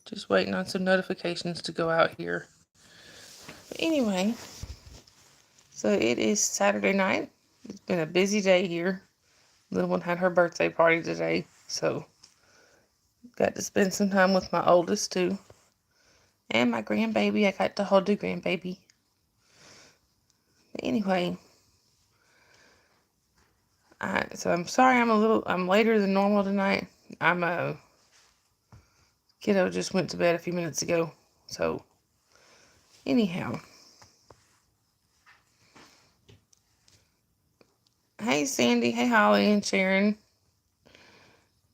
Just waiting on some notifications to go out here. But anyway, so it is Saturday night. It's been a busy day here. Little one had her birthday party today, so got to spend some time with my oldest too. And my grandbaby. I got to hold the grandbaby. But anyway, so I'm sorry I'm later than normal tonight. Kiddo just went to bed a few minutes ago. So anyhow, hey Sandy, hey Holly and Sharon.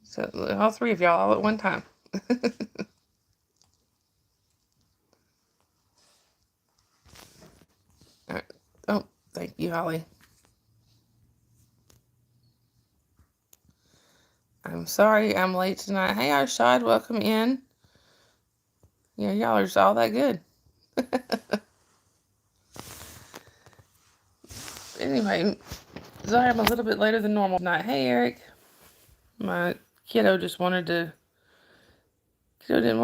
So all three of y'all all at one time. All right. Oh, thank you, Holly. I'm sorry I'm late tonight. Hey Arshad, welcome in. Yeah, y'all are just all that good. Anyway, sorry I'm a little bit later than normal tonight. Hey Eric. My kiddo didn't want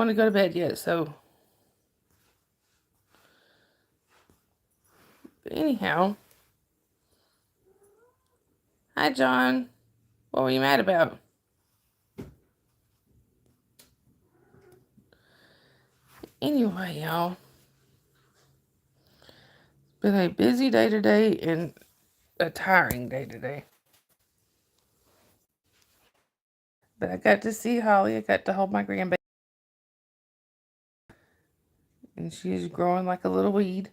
to go to bed yet, so but anyhow. Hi John. What were you mad about? Anyway, y'all. It's been a busy day today and a tiring day today. But I got to see Holly. I got to hold my grandbaby. And she's growing like a little weed.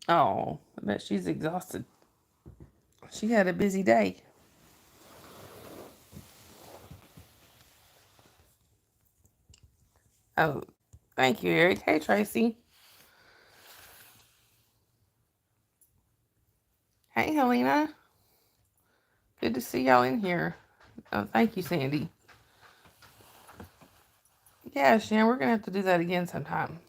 Oh, I bet she's exhausted. She had a busy day. Oh, thank you, Eric. Hey, Tracy. Hey, Helena. Good to see y'all in here. Oh, thank you, Sandy. Yeah, Sharon, we're going to have to do that again sometime.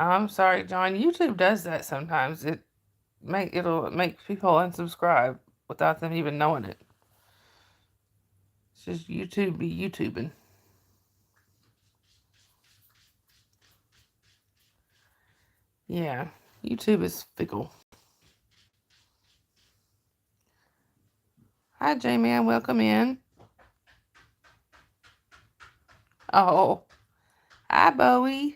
I'm sorry, John. YouTube does that sometimes. It'll make people unsubscribe without them even knowing it. It's just YouTube be YouTubing. Yeah, YouTube is fickle. Hi, J-Man. Welcome in. Oh, hi, Bowie.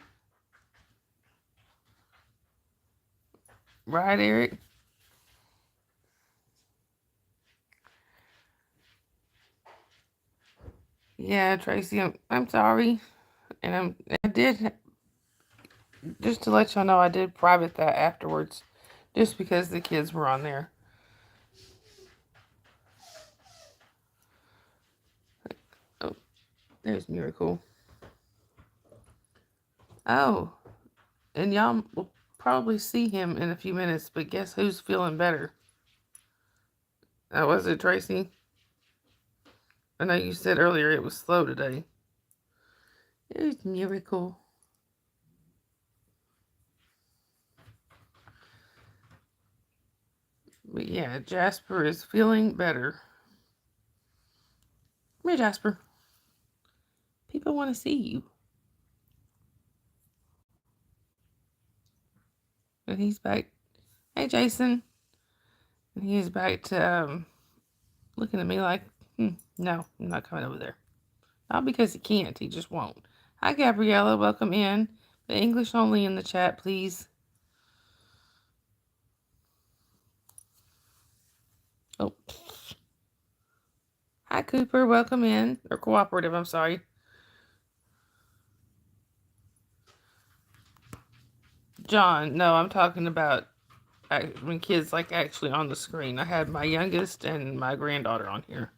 Right, Eric? Yeah, Tracy, I'm sorry. And I did, just to let y'all know, I did private that afterwards. Just because the kids were on there. Oh, there's Miracle. Oh, and y'all will probably see him in a few minutes, but guess who's feeling better? Was it Tracy? I know you said earlier it was slow today. There's Miracle. But yeah, Jasper is feeling better. Come here, Jasper. People want to see you. And he's back. Hey, Jason. And he is back to looking at me like, no, I'm not coming over there. Not because he can't, he just won't. Hi, Gabriella. Welcome in. The English only in the chat, please. Oh. Hi, Cooper. Welcome in. Or Cooperative, I'm sorry. John, no, I'm talking about when kids like actually on the screen. I had my youngest and my granddaughter on here.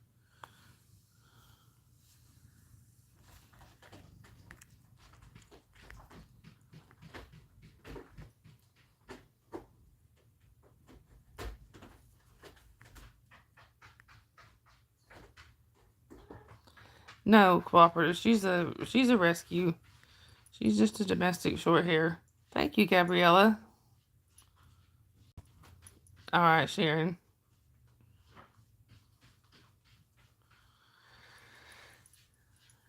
No, Cooperative. She's a rescue. She's just a domestic short hair. Thank you, Gabriella. All right, Sharon.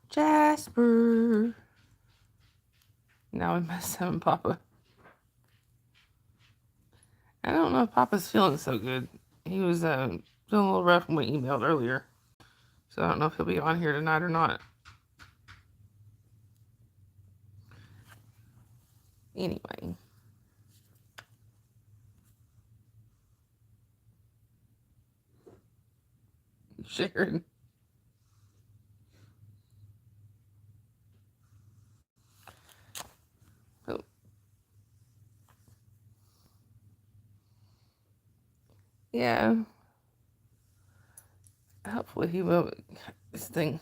Jasper. Now we must have him, Papa. I don't know if Papa's feeling so good. He was feeling a little rough when we emailed earlier. So I don't know if he'll be on here tonight or not. Anyway. Sharon. Oh. Yeah. Hopefully he will. This thing.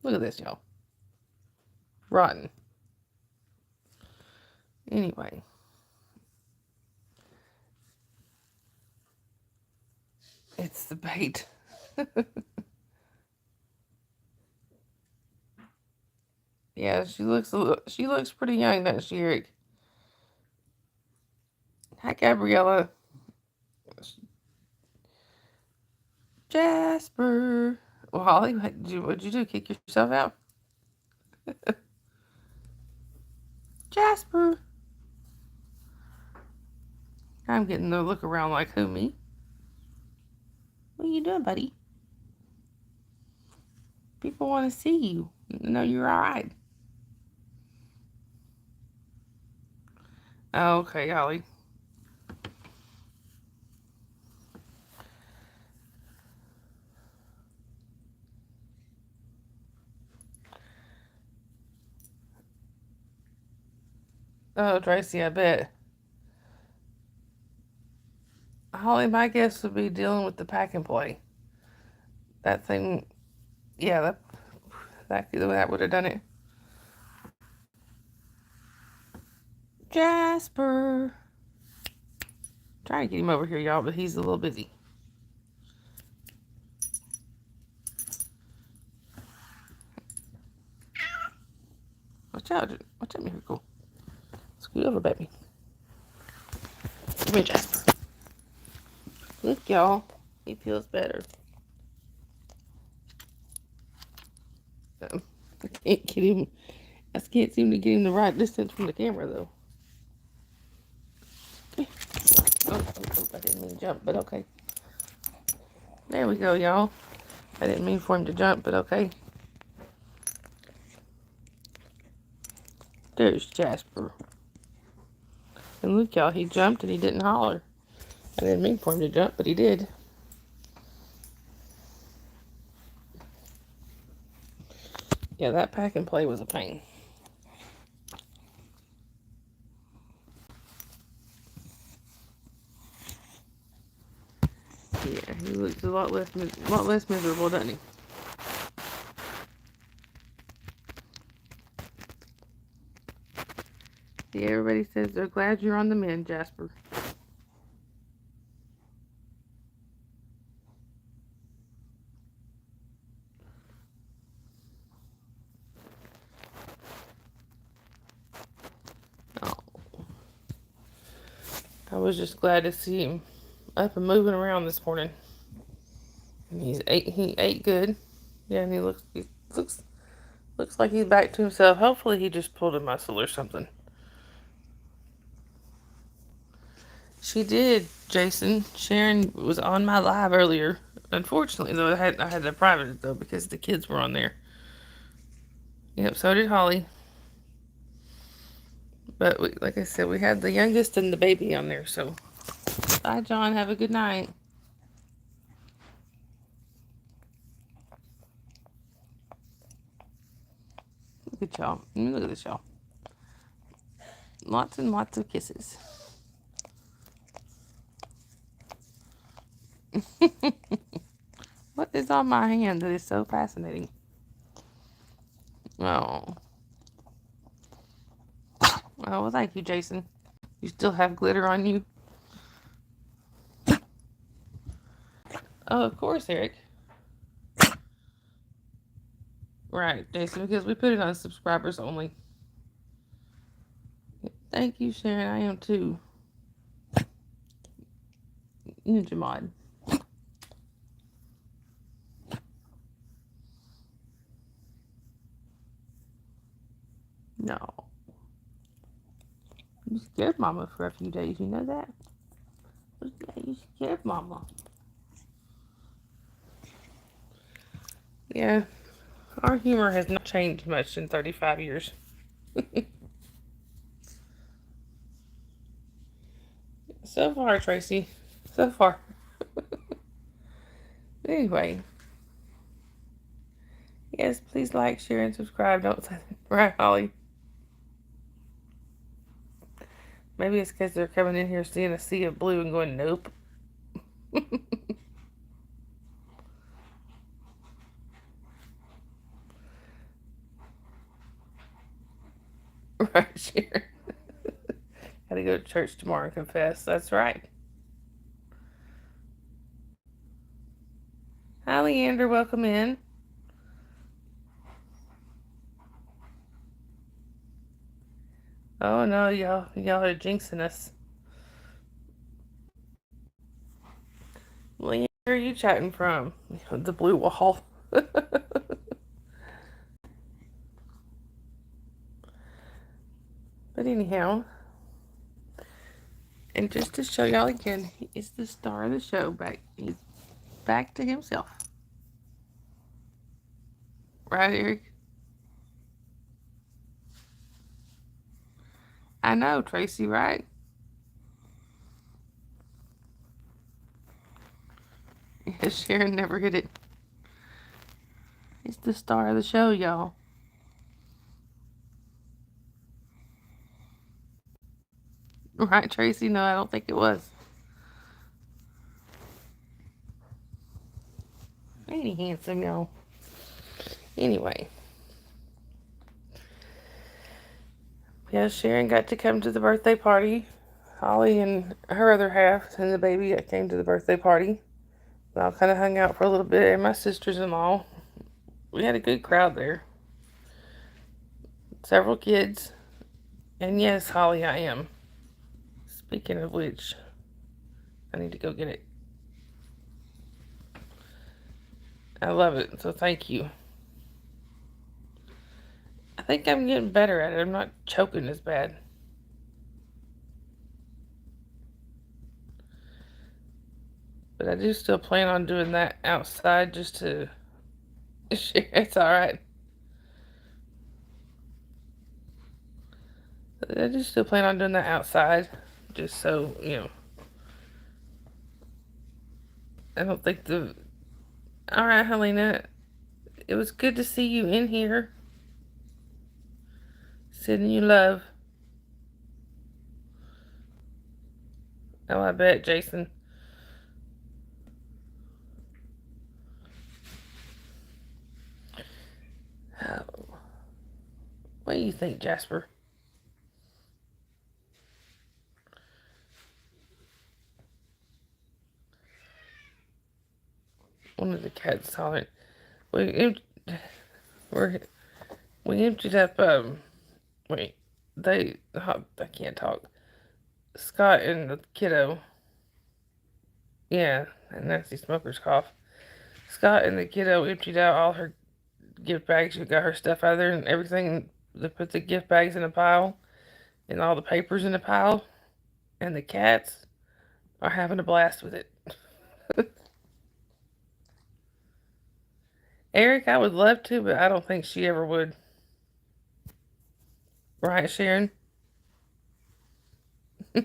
Look at this, y'all. Rotten. Anyway. It's the bait. Yeah, she looks pretty young, doesn't she, Eric? Hi, Gabriella. Jasper. Well, Holly, what'd you do? Kick yourself out? Jasper. I'm getting the look around like, who, me? What are you doing, buddy? People want to see you. Know you're all right. Okay, Holly. Oh, Tracy, I bet. Holly, my guess would be dealing with the pack and play. That thing, yeah, that would have done it. Jasper. Trying to get him over here, y'all, but he's a little busy. Watch out, Miracle. Scoot over, baby. Come here, Jasper. Look, y'all. He feels better. I can't get him. I can't seem to get him the right distance from the camera, though. Oh, I didn't mean to jump, but okay. There we go, y'all. I didn't mean for him to jump, but okay. There's Jasper. And look, y'all, he jumped and he didn't holler. I didn't mean for him to jump, but he did. Yeah, that pack and play was a pain. Yeah, he looks a lot less miserable, doesn't he? Yeah, everybody says they're glad you're on the mend, Jasper. Oh, I was just glad to see him up and moving around this morning. And he ate good. Yeah, and he looks like he's back to himself. Hopefully he just pulled a muscle or something. She did, Jason. Sharon was on my live earlier. Unfortunately, though, I had to private it though because the kids were on there. Yep, so did Holly. But like I said, we had the youngest and the baby on there. So, bye, John. Have a good night. Look at y'all. Look at this, y'all. Lots and lots of kisses. What is on my hand that is so fascinating? Oh. Oh, well, thank you, Jason. You still have glitter on you? Oh, of course, Eric. Right, Jason, because we put it on subscribers only. Thank you, Sharon. I am too. Ninja Mod. No. You scared Mama for a few days, you know that? Yeah, you scared Mama. Yeah, our humor has not changed much in 35 years. So far, Tracy. So far. Anyway. Yes, please like, share, and subscribe. Don't say that. Right, Holly? Maybe it's because they're coming in here seeing a sea of blue and going, nope. Right, Sharon. Gotta go to church tomorrow and confess. That's right. Hi, Leander. Welcome in. Oh, no, y'all are jinxing us. Leander, where are you chatting from? The blue wall. But anyhow, and just to show y'all again, he is the star of the show. He's back to himself. Right, Eric? I know, Tracy, right? Yeah, Sharon never hit it. It's the star of the show, y'all. Right, Tracy? No, I don't think it was. Ain't he handsome, y'all? Anyway. Yeah, Sharon got to come to the birthday party. Holly and her other half and the baby that came to the birthday party. We all kind of hung out for a little bit, and my sisters-in-law. We had a good crowd there. Several kids. And yes, Holly, I am. Speaking of which, I need to go get it. I love it, so thank you. I think I'm getting better at it. I'm not choking as bad. But I do still plan on doing that outside just to share. It's alright. I do still plan on doing that outside just so, I don't think the... Alright, Helena. It was good to see you in here. Sending you love. Oh, I bet, Jason. Oh. What do you think, Jasper? One of the cats saw it. We emptied up. Wait, I can't talk. Scott and the kiddo. Yeah, and that's the smoker's cough. Scott and the kiddo emptied out all her gift bags. She got her stuff out of there and everything. They put the gift bags in a pile and all the papers in a pile. And the cats are having a blast with it. Eric, I would love to, but I don't think she ever would. Right, Sharon? I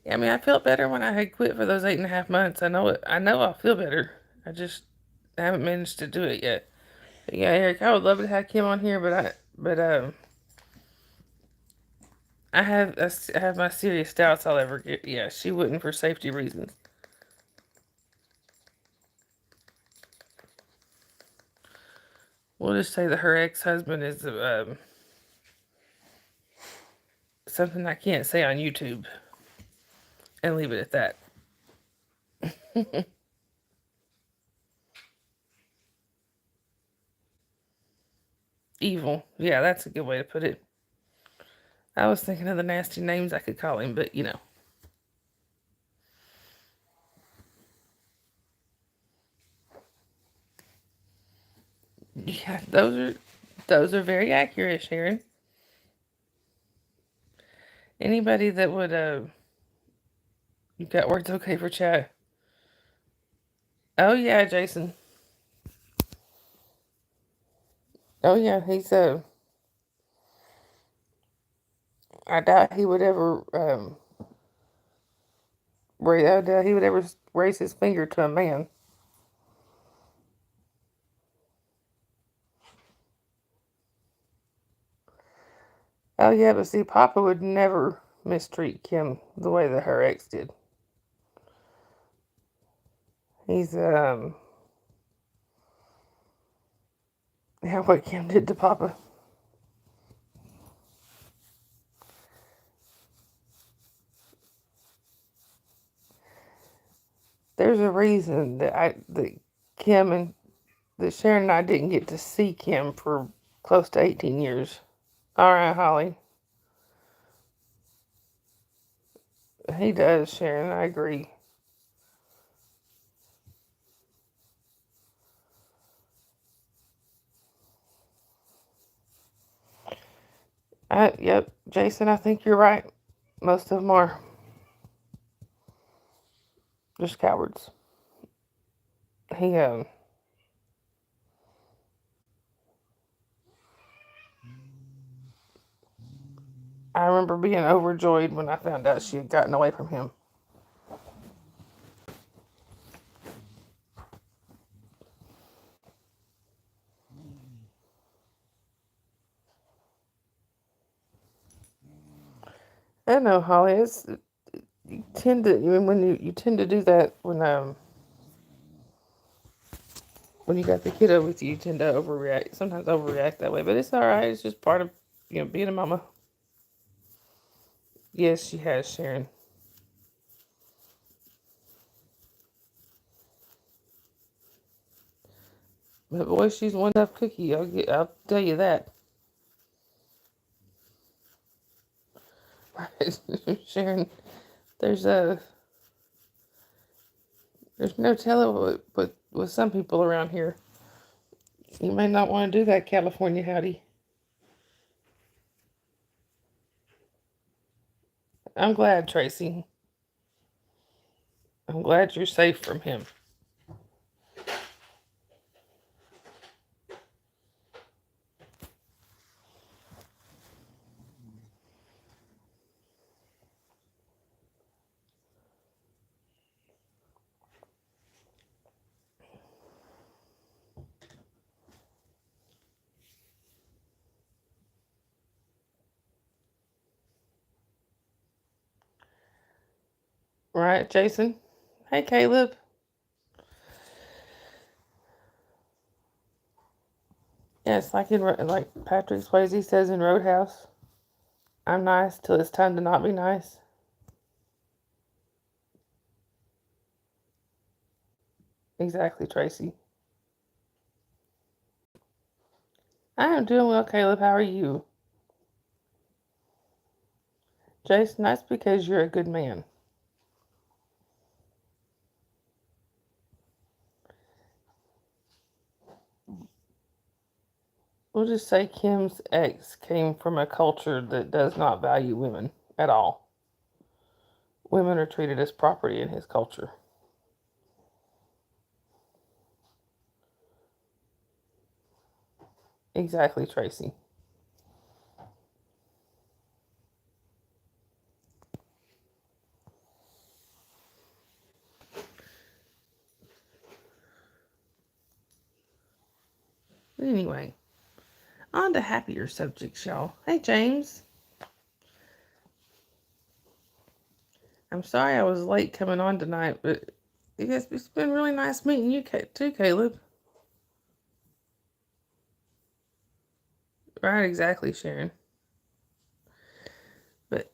mean, I felt better when I had quit for those 8.5 months. I know it. I know I'll feel better. I just haven't managed to do it yet. But yeah, Eric, I would love to have Kim on here, I have my serious doubts I'll ever get. Yeah, she wouldn't for safety reasons. We'll just say that her ex-husband is something I can't say on YouTube, and leave it at that. Evil. Yeah, that's a good way to put it. I was thinking of the nasty names I could call him, but you know. Yeah, those are very accurate, Sharon. Anybody that would you got words okay for chat. Oh yeah, Jason. Oh yeah, he's I doubt he would ever I doubt he would ever raise his finger to a man. Oh yeah, but see, Papa would never mistreat Kim the way that her ex did. He's yeah, what Kim did to Papa. There's a reason that Kim and that Sharon and I didn't get to see Kim for close to 18 years. All right, Holly. He does, Sharon. I agree. Yep, Jason, I think you're right. Most of them are just cowards. He I remember being overjoyed when I found out she had gotten away from him. I know, Holly. You tend to you tend to do that when you got the kiddo with you. You tend to overreact. Sometimes overreact that way, but it's all right. It's just part of being a mama. Yes, she has, Sharon. But boy, she's one tough cookie. I'll tell you that. Sharon, there's a there's no telling but with some people around here. You may not want to do that, California howdy. I'm glad, Tracy. I'm glad you're safe from him. Right, Jason? Hey, Caleb. Yes, like Patrick Swayze says in Roadhouse. I'm nice till it's time to not be nice. Exactly, Tracy. I am doing well, Caleb. How are you? Jason, that's because you're a good man. We'll just say Kim's ex came from a culture that does not value women at all. Women are treated as property in his culture. Exactly, Tracy. Anyway, on to happier subjects, y'all. Hey, James. I'm sorry I was late coming on tonight, but it's been really nice meeting you too, Caleb. Right, exactly, Sharon. But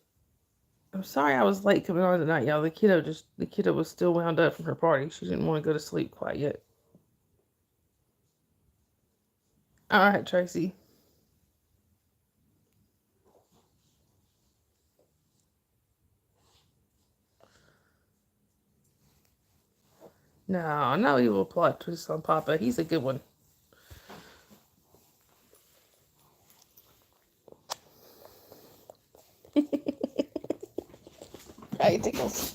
I'm sorry I was late coming on tonight, y'all. The kiddo was still wound up from her party. She didn't want to go to sleep quite yet. All right, Tracy. No evil plot twist on Papa. He's a good one. Hey, Tickles.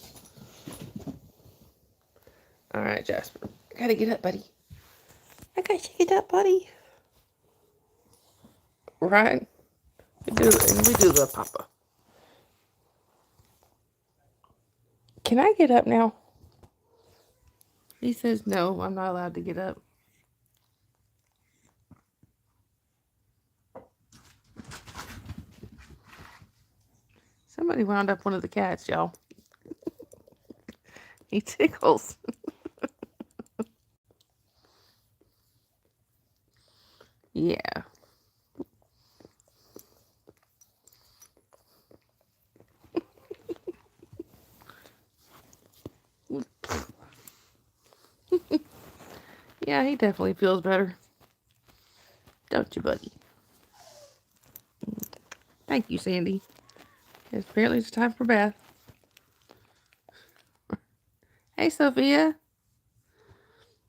All right, Jasper. I gotta get up, buddy. I gotta get up, buddy. Right? We do love Papa. Can I get up now? He says no, I'm not allowed to get up. Somebody wound up one of the cats, y'all. He tickles. Yeah. Yeah, he definitely feels better. Don't you, buddy? Thank you, Sandy. Yes, apparently it's time for bath. Hey, Sophia.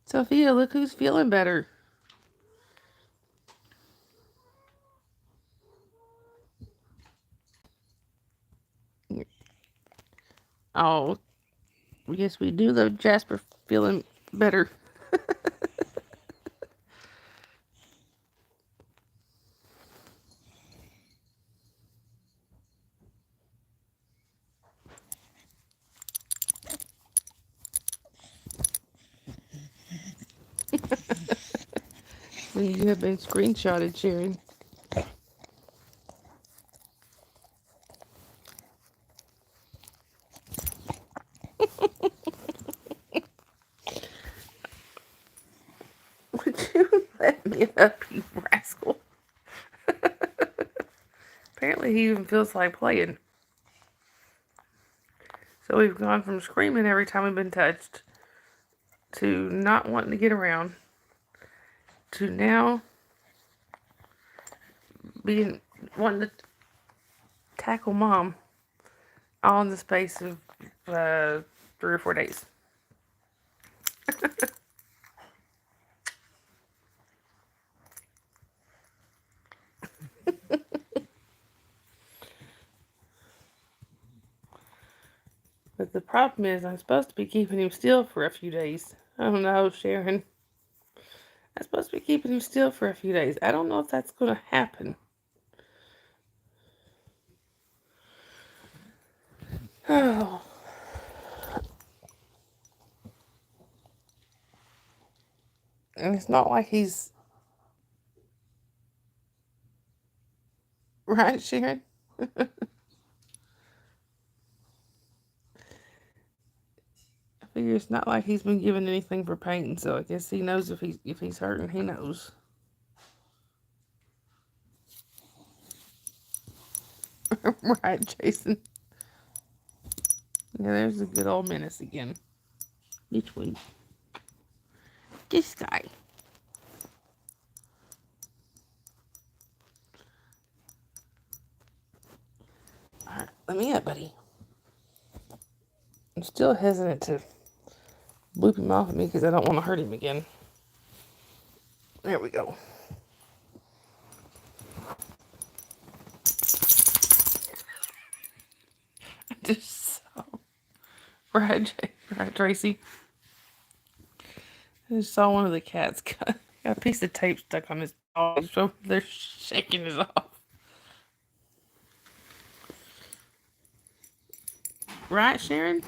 Sophia, look who's feeling better. Oh, yes, we do love Jasper feeling better. You have been screenshotted, Sharon. Would you let me up, you rascal? Apparently he even feels like playing. So we've gone from screaming every time we've been touched to not wanting to get around to now being wanting to tackle Mom all in the space of 3 or 4 days. But the problem is I'm supposed to be keeping him still for a few days. I don't know, Sharon. I'm supposed to be keeping him still for a few days. I don't know if that's going to happen. Oh. And it's not like he's... Right, Sharon? I figure it's not like he's been given anything for pain, so I guess he knows if he's hurting, he knows. Right, Jason? Yeah, there's a good old menace again. Which one? This guy. Alright, let me up, buddy. I'm still hesitant to bloop him off at me because I don't want to hurt him again. There we go. Just so... Right, Tracy? I just saw one of the cats got a piece of tape stuck on his paw. So they're shaking it off. Right, Sharon?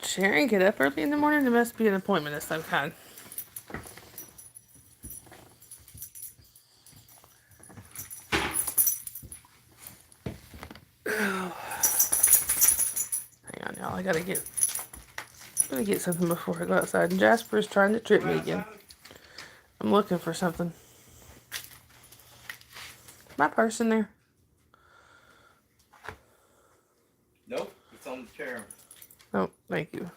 Sharon, get up early in the morning? There must be an appointment of some kind. Hang on, y'all. I gotta get something before I go outside. And Jasper's trying to trip me again. I'm looking for something. My purse in there? Nope, it's on the chair. Oh, thank you.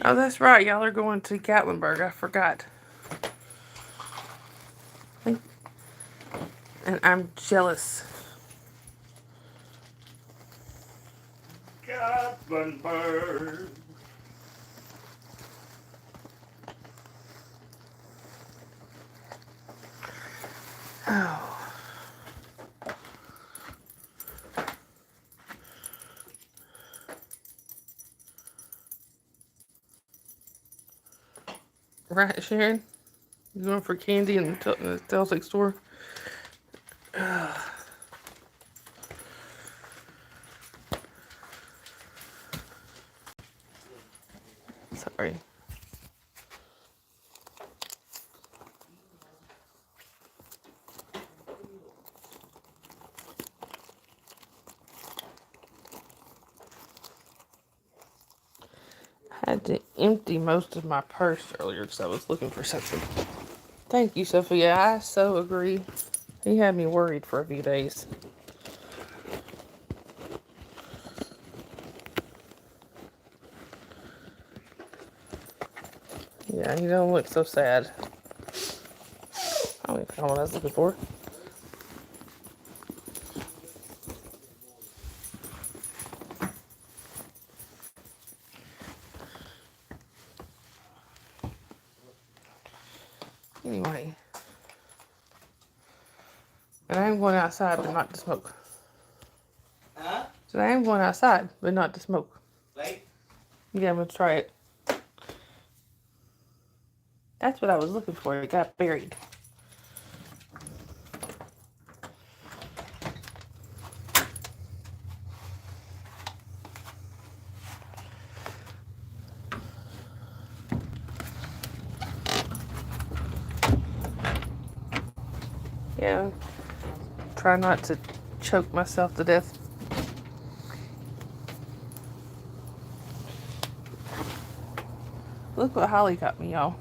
Oh, that's right. Y'all are going to Gatlinburg. I forgot. And I'm jealous. Gothenburg. Oh. Right, Sharon? You going for candy in the Celtic store? Sorry. I had to empty most of my purse earlier because I was looking for something. Thank you, Sophia. I so agree. He had me worried for a few days. Yeah, you don't look so sad. I don't even know what I was looking for. Anyway. And I am going outside, but not to smoke. Huh? So I am going outside, but not to smoke. Right? Yeah, I'm going to try it. That's what I was looking for. It got buried. Yeah. Try not to choke myself to death. Look what Holly got me, y'all.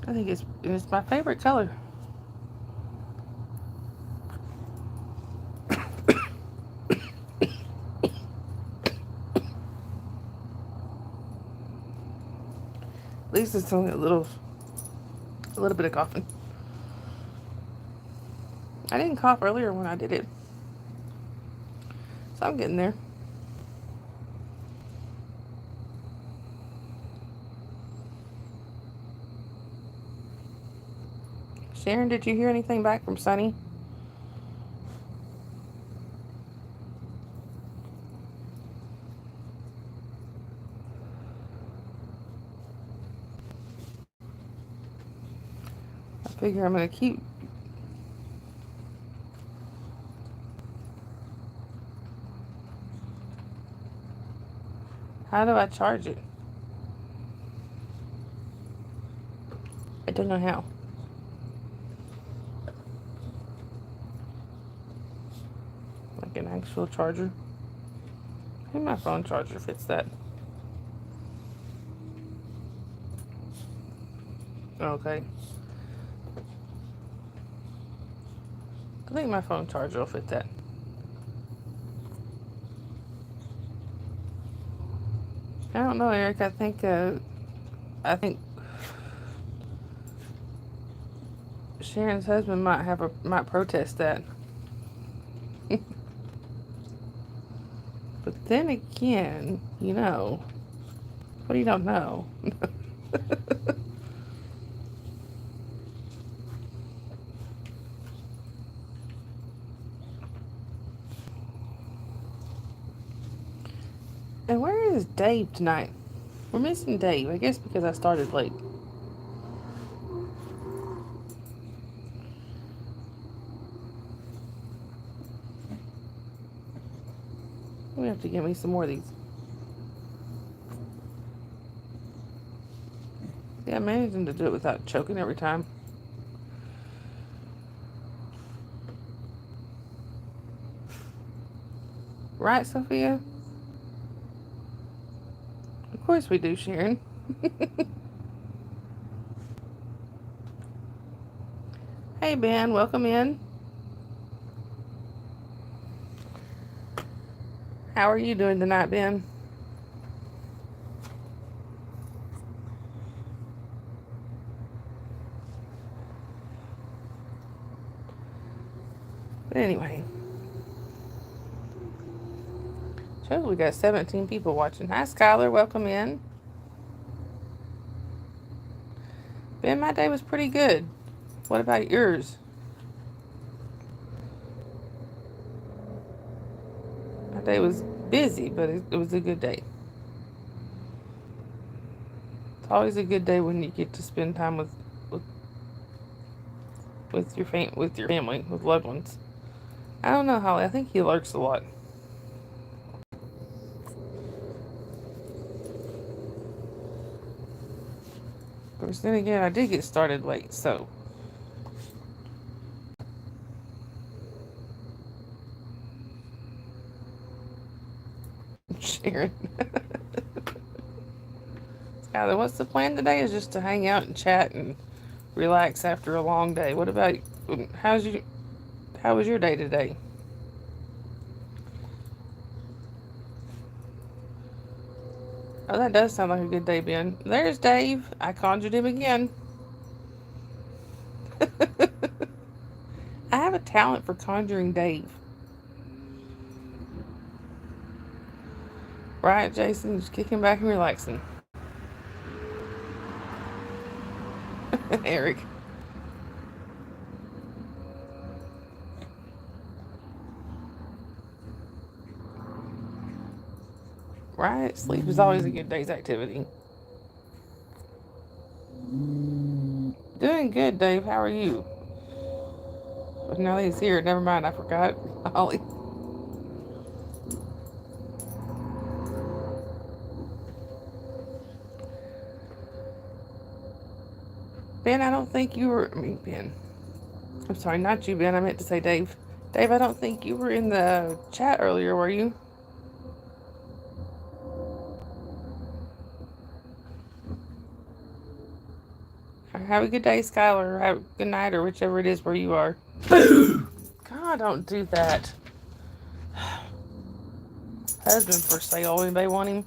I think it's my favorite color. At least it's only a little bit of coughing. I didn't cough earlier when I did it. So I'm getting there. Sharon, did you hear anything back from Sunny? I figure I'm going to keep... How do I charge it? I don't know how. Like an actual charger. Maybe my phone charger fits that. Okay. I think my phone charger will fit that. I don't know, Eric. I think Sharon's husband might protest that. But then again, what do you don't know? And where is Dave tonight? We're missing Dave, I guess because I started late. We have to get me some more of these. Yeah, I'm managing to do it without choking every time. Right, Sophia? Of course we do, Sharon. Hey, Ben, welcome in. How are you doing tonight, Ben? anyway. So we got 17 people watching. Hi, Skylar. Welcome in. Ben, my day was pretty good. What about yours? My day was busy, but it was a good day. It's always a good day when you get to spend time with your family, with loved ones. I don't know, Holly. I think he lurks a lot. Of course, then again, I did get started late, so. Sharon. Skylar, what's the plan today? Is just to hang out and chat and relax after a long day. What about how was your day today? Oh, that does sound like a good day, Ben. There's Dave. I conjured him again. I have a talent for conjuring Dave. Right, Jason? Just kicking back and relaxing. Eric. Right? Sleep is always a good day's activity. Doing good, Dave. How are you? But now that he's here, never mind. I forgot. Holly. Ben, I don't think you were. Ben. I'm sorry, not you, Ben. I meant to say Dave. Dave, I don't think you were in the chat earlier, were you? Have a good day, Skylar. Have a good night, or whichever it is where you are. God, don't do that. Husband for sale. Anybody want him?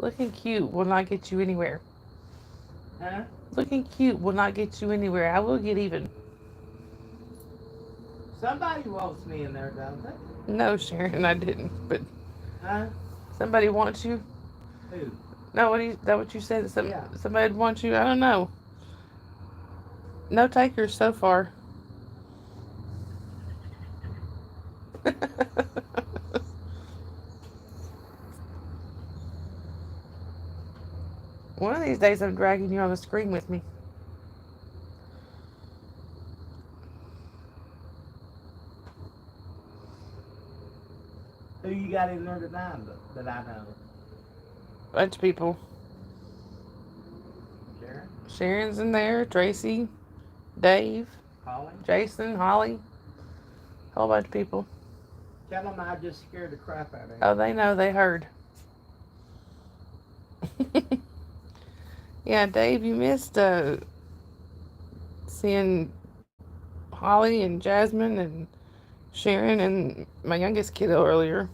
Looking cute will not get you anywhere. Huh? Looking cute will not get you anywhere. I will get even. Somebody wants me in there, don't they? No, Sharon, I didn't. But Huh? somebody wants you. Who? No, that what you said? Yeah. Somebody wants you. I don't know. No takers so far. One of these days, I'm dragging you on the screen with me. Who you got in there tonight that I know? Bunch of people. Sharon? Sharon's in there. Tracy, Dave, Holly? Jason, Holly. A whole bunch of people. Tell them I just scared the crap out of them. Oh, they know. They heard. Yeah, Dave, you missed seeing Holly and Jasmine and Sharon and my youngest kiddo earlier.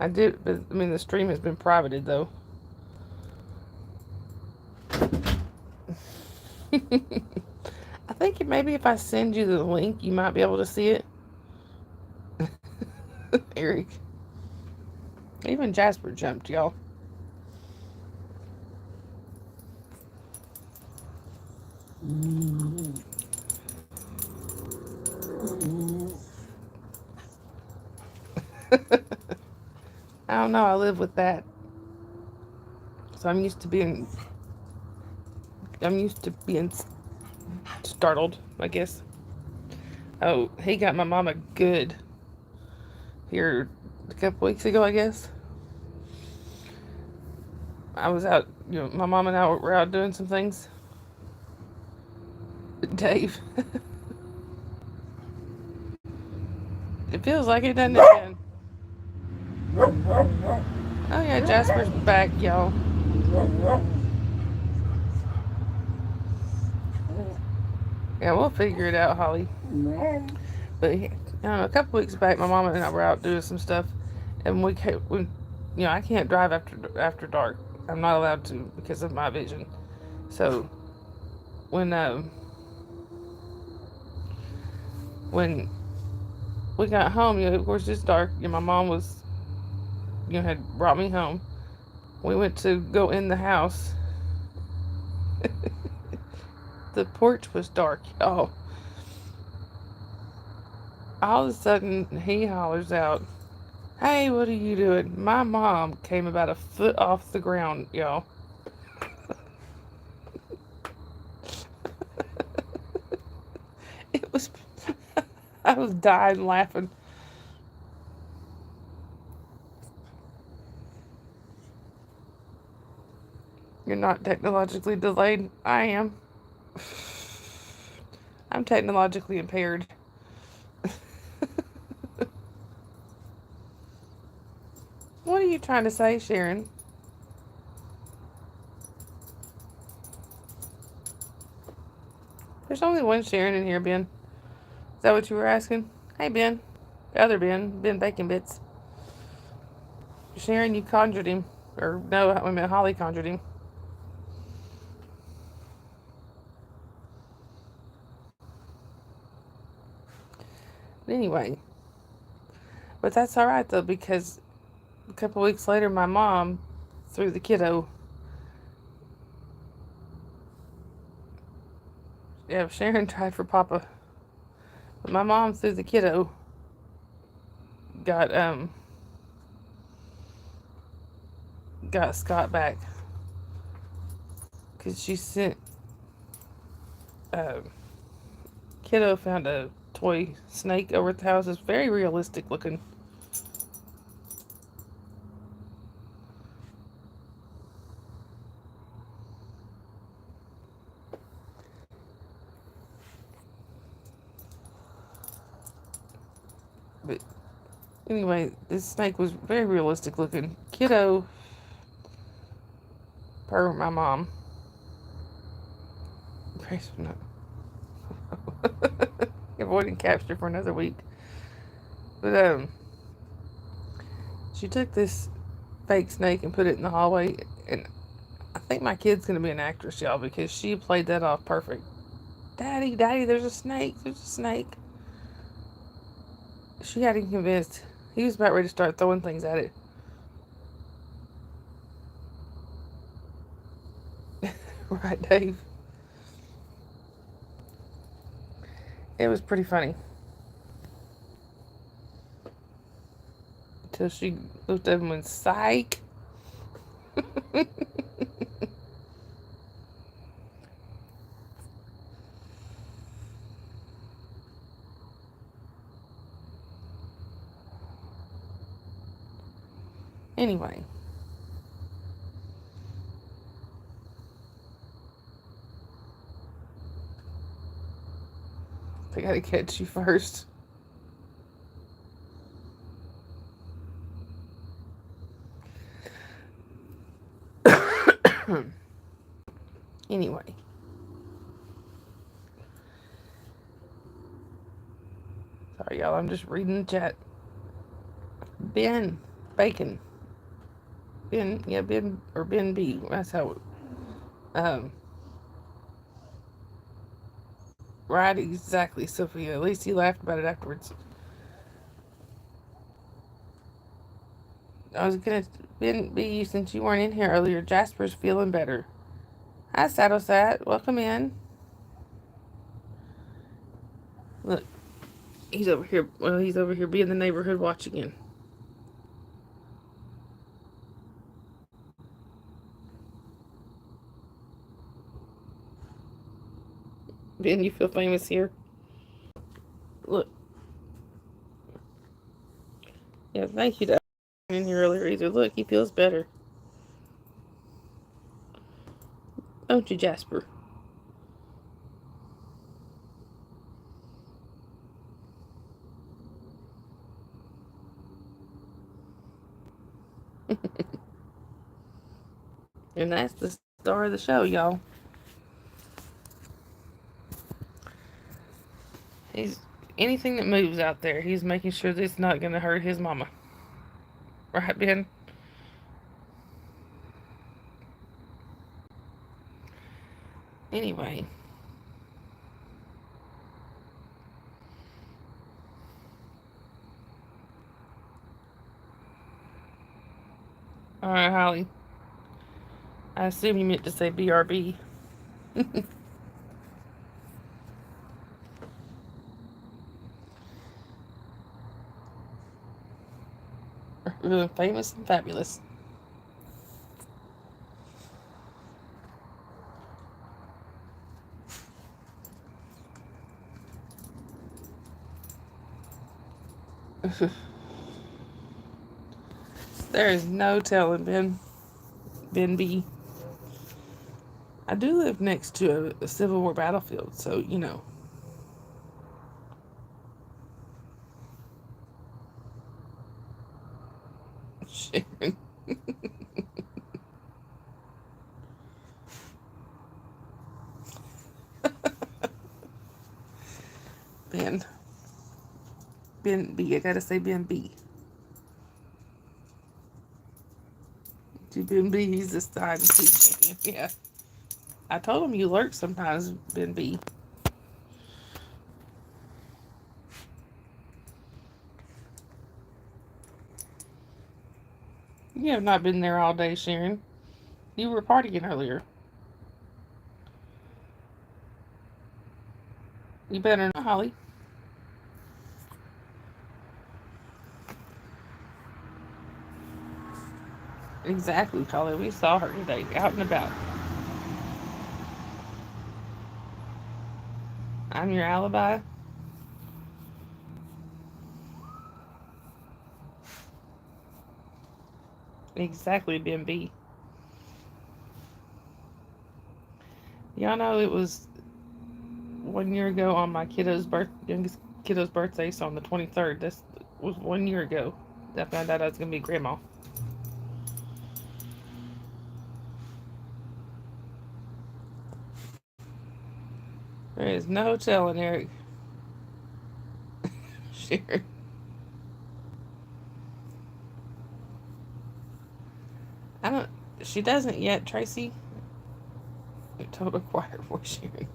I did, but I mean, the stream has been privated though. I think maybe if I send you the link, you might be able to see it. Eric. Even Jasper jumped, y'all. I don't know. I live with that. So I'm used to being startled, I guess. Oh, he got my mama good here a couple weeks ago, I guess. I was out, my mom and I were out doing some things. Dave. It feels like it, doesn't it, Ben? Oh yeah, Jasper's back, y'all. Yeah, we'll figure it out, Holly. But I don't know, a couple weeks back, my mom and I were out doing some stuff, and we I can't drive after dark. I'm not allowed to because of my vision. So when we got home, of course it's dark. My mom was, had brought me home. We went to go in the house. The porch was dark, y'all. All of a sudden, he hollers out, "Hey, what are you doing?" My mom came about a foot off the ground, y'all. It was, I was dying laughing. You're not technologically delayed. I am. I'm technologically impaired. What are you trying to say, Sharon? There's only one Sharon in here, Ben. Is that what you were asking? Hey, Ben. The other Ben. Ben Bacon Bits. Sharon, you conjured him. Or, no, I mean, Holly conjured him. Anyway. But that's alright, though, because a couple weeks later, my mom threw the kiddo. Yeah, Sharon tried for Papa. But my mom threw the kiddo. Got Scott back. Because she sent... Kiddo found a toy snake over at the house. It's very realistic looking. But anyway, this snake was very realistic looking. Kiddo, per my mom. Avoiding capture for another week. But she took this fake snake and put it in the hallway, and I think my kid's gonna be an actress, y'all, because she played that off perfect. Daddy, there's a snake. There's a snake. She had him convinced. He was about ready to start throwing things at it. Right, Dave? It was pretty funny. Until she looked at him and went, "Psych." Anyway. I gotta catch you first. Anyway. Sorry, y'all. I'm just reading the chat. Ben Bacon. Ben or Ben B. That's how. Right, exactly, Sophia. At least he laughed about it afterwards. I was gonna Ben B. Since you weren't in here earlier, Jasper's feeling better. Hi, Saddlesat. Welcome in. Look, he's over here. Well, he's over here being the neighborhood watch again. Ben, you feel famous here? Look. Yeah, thank you to in here earlier either. Look, he feels better. Don't you, Jasper? And that's the star of the show, y'all. He's anything that moves out there, he's making sure that it's not gonna hurt his mama. Right, Ben? Anyway. Alright, Holly. I assume you meant to say BRB. Famous and fabulous. There is no telling Ben B. I do live next to a Civil War battlefield, so you know. Sharon. Ben B. I gotta say Ben B. To Ben B, he's the side champion. Yeah. I told him you lurk sometimes, Ben B. You have not been there all day, Sharon. You were partying earlier. You better not, Holly. Exactly, Holly. We saw her today, out and about. I'm your alibi. Exactly, Ben B. Y'all know it was 1 year ago on my youngest kiddo's birthday, so on the 23rd. This was 1 year ago that I found out I was gonna be grandma. There is no telling, Eric. Sharon. I don't. She doesn't yet, Tracy. I told her quiet voice, Sharon.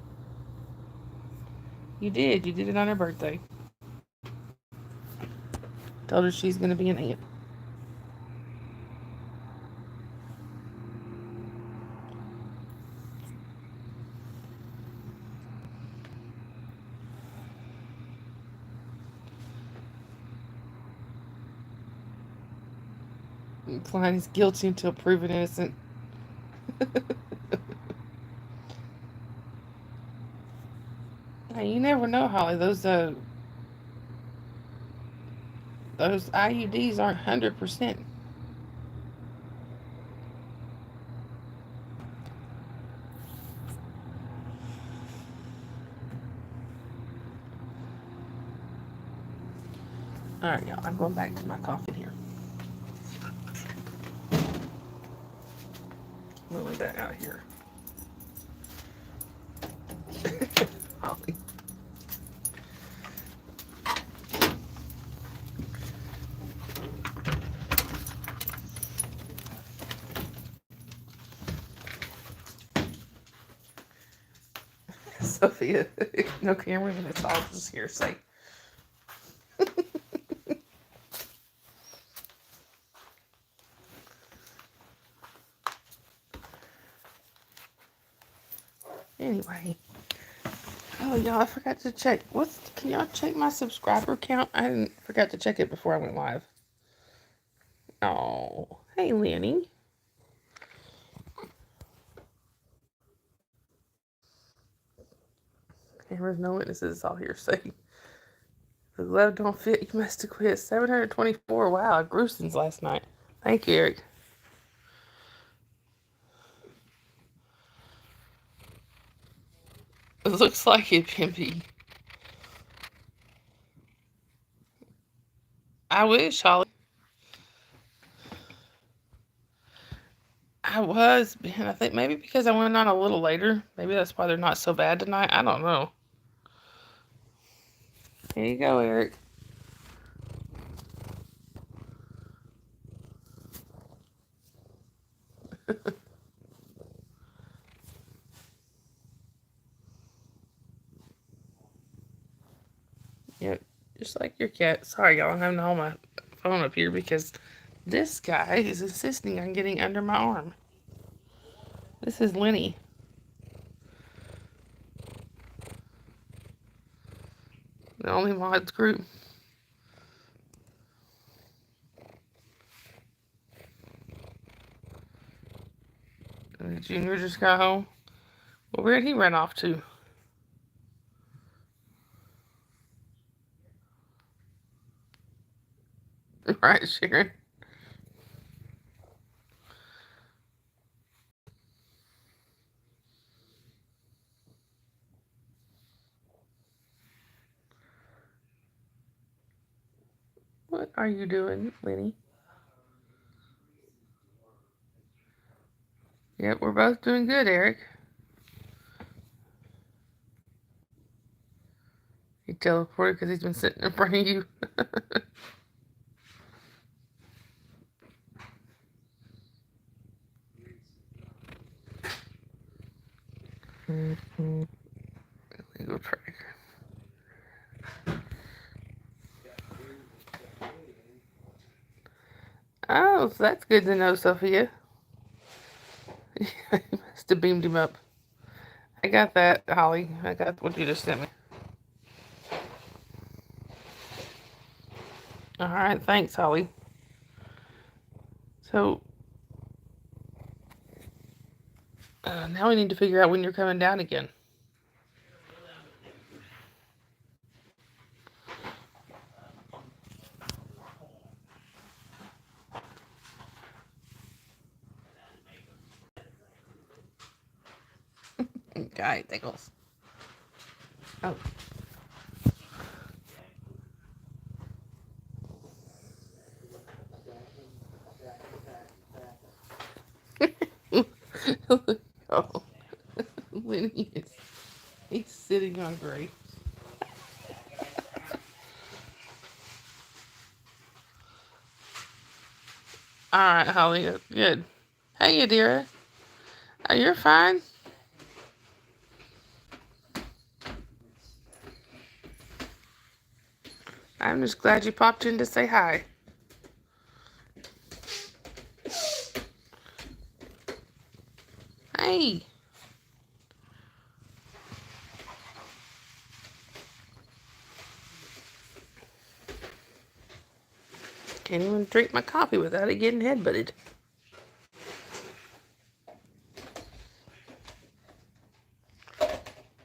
You did. You did it on her birthday. Told her she's gonna be an aunt. Klein is guilty until proven innocent. Hey, you never know, Holly. Those IUDs aren't 100%. All right, y'all. I'm going back to my coffee here. Move that out here. Holly. Sophia, no camera, and it's all just hearsay. Anyway, oh y'all, I forgot to check. Can y'all check my subscriber count? I forgot to check it before I went live. Oh, hey Lenny. Cameras, no witnesses, it's all hearsay. The glove don't fit, you must have quit. 724. Wow, I grew since last night. Thank you, Eric. It looks like it can be. I wish, Holly. I was, man. I think maybe because I went on a little later. Maybe that's why they're not so bad tonight. I don't know. Here you go, Eric. Just like your cat. Sorry, y'all. I'm having to hold my phone up here because this guy is insisting on getting under my arm. This is Lenny. The only mods group. And the Junior just got home. Well, where'd he run off to? Right, Sharon? What are you doing, Lenny? Yep, we're both doing good, Eric. He teleported because he's been sitting in front of you. Illegal tracker. Oh, so that's good to know, Sophia. You must have beamed him up. I got that, Holly. I got what you just sent me. All right, thanks, Holly. So now we need to figure out when you're coming down again. Okay, thanks. Oh. Oh, Lenny is he's sitting on grapes. All right, Holly, that's good. Hey, Adira. Oh, you're fine. I'm just glad you popped in to say hi. Hey. Can't even drink my coffee without it getting headbutted.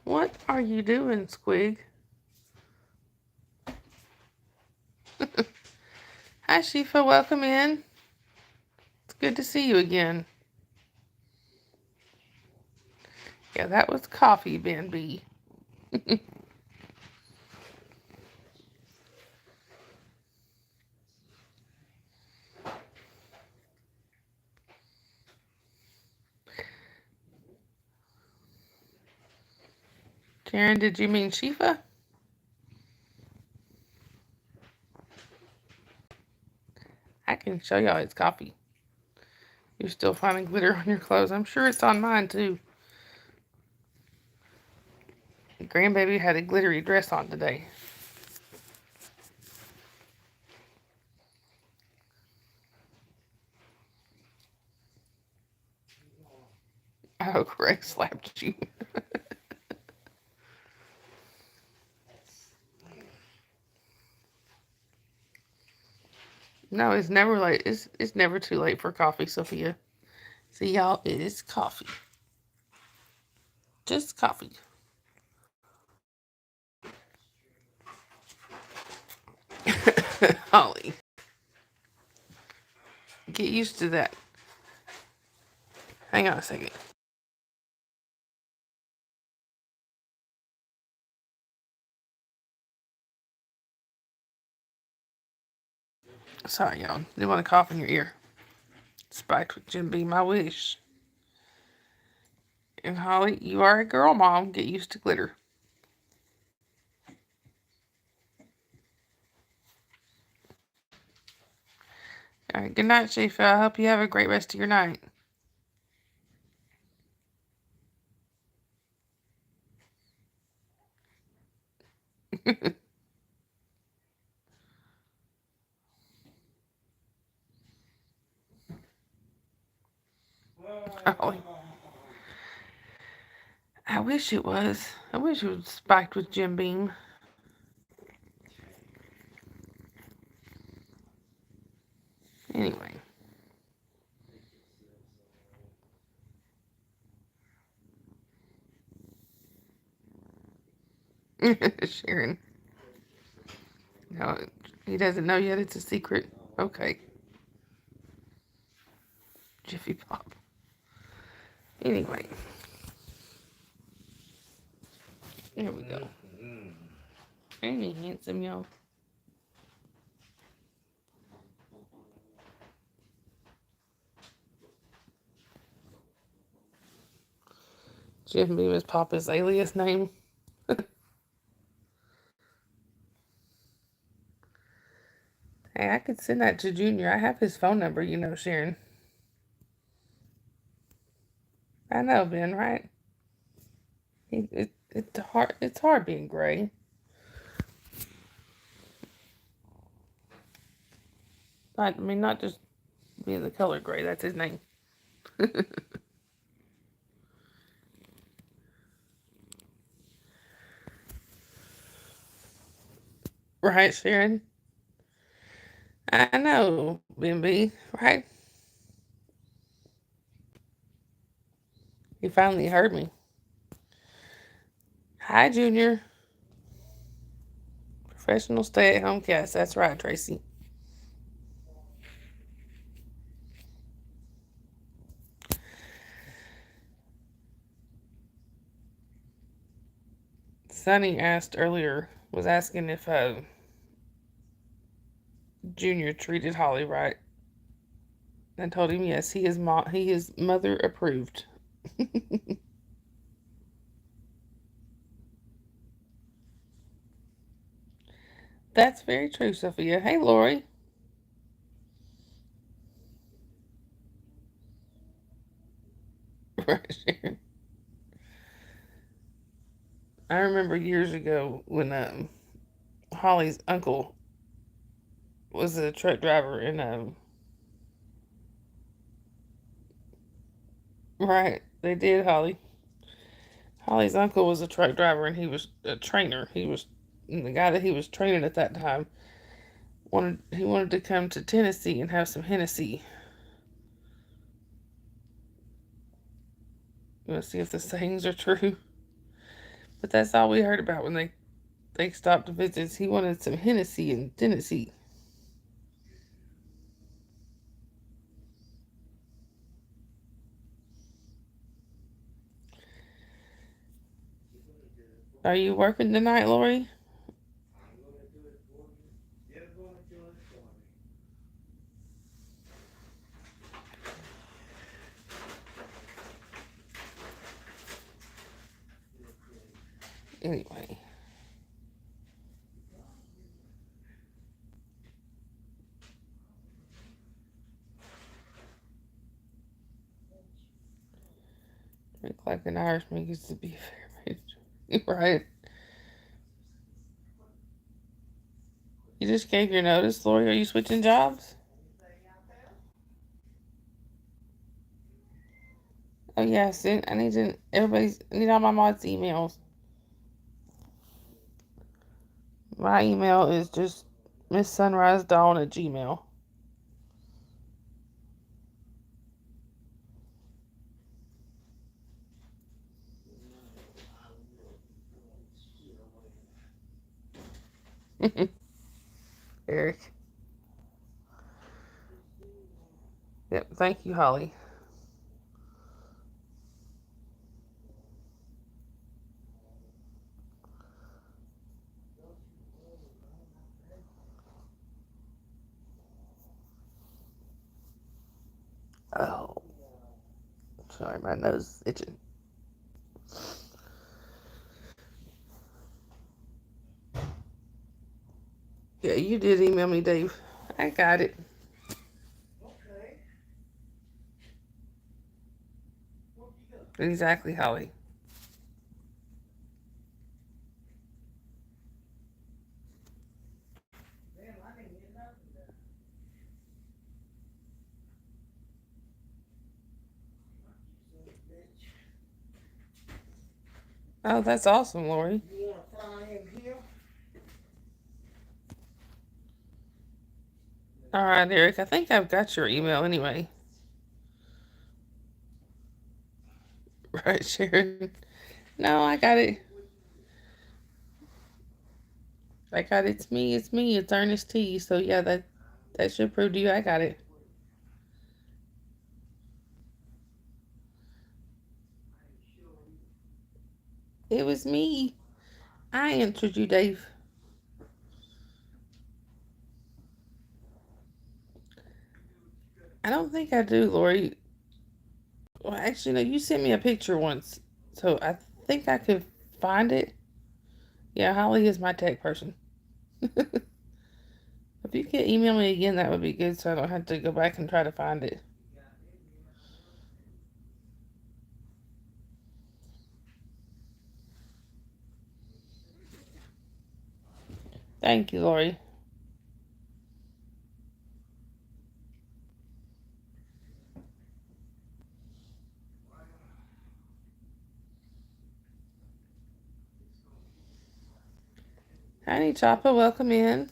What are you doing, Squig? Hi, Shifa. Welcome in. It's good to see you again. Yeah, that was coffee, Ben B. Karen, did you mean Shifa? I can show y'all it's coffee. You're still finding glitter on your clothes. I'm sure it's on mine, too. The grandbaby had a glittery dress on today. Oh, Greg slapped you. No, it's never late. It's never too late for coffee, Sophia. See, y'all, it is coffee. Just coffee. Holly, get used to that. Hang on a second. Sorry, y'all. Didn't want to cough in your ear. Spiked with Jim be my wish. And Holly, you are a girl mom. Get used to glitter. All right, good night, Shifa. I hope you have a great rest of your night. Holly. I wish it was. I wish it was spiked with Jim Beam. Anyway. Sharon. No, he doesn't know yet. It's a secret. Okay. Jiffy Pop. Anyway. There we go. Ain't he handsome, y'all? Jim Beam is Papa's alias name. Hey, I could send that to Junior. I have his phone number, Sharon. I know, Ben, right? It's hard being gray. Not just being the color gray. That's his name. Right, Sharon? I know, Bimby, right? He finally heard me. Hi, Junior. Professional stay-at-home cast. That's right, Tracy. Sonny was asking if Junior treated Holly right. I told him yes, he is mother approved. That's very true, Sophia. Hey, Lori. I remember years ago when Holly's uncle was a truck driver and right, they did, Holly. Holly's uncle was a truck driver and he was a trainer. The guy that he was training at that time wanted to come to Tennessee and have some Hennessy. You want to see if the sayings are true? But that's all we heard about when they stopped to visit. He wanted some Hennessy in Tennessee. Are you working tonight, Lori? Anyway. Drink like an Irishman used to be fair. Right. You just gave your notice, Lori. Are you switching jobs? Oh yeah, I need all my mods' emails. My email is just MissSunriseDawn@gmail. Eric. Yep, thank you, Holly. Oh, sorry, my nose is itching. Yeah, you did email me, Dave. I got it. Okay. Exactly, Holly. Damn, I didn't get nothing done. Oh, that's awesome, Lori. You want to fly in here? All right, Eric. I think I've got your email anyway. Right, Sharon? No, I got it. I got it. It's me. It's me. It's Ernest T. So yeah, that should prove to you I got it. It was me. I answered you, Dave. I don't think I do, Lori. Well, actually, no. You sent me a picture once, so I think I could find it. Yeah, Holly is my tech person. If you could email me again, that would be good, so I don't have to go back and try to find it. Thank you, Lori. Honey Choppa, welcome in.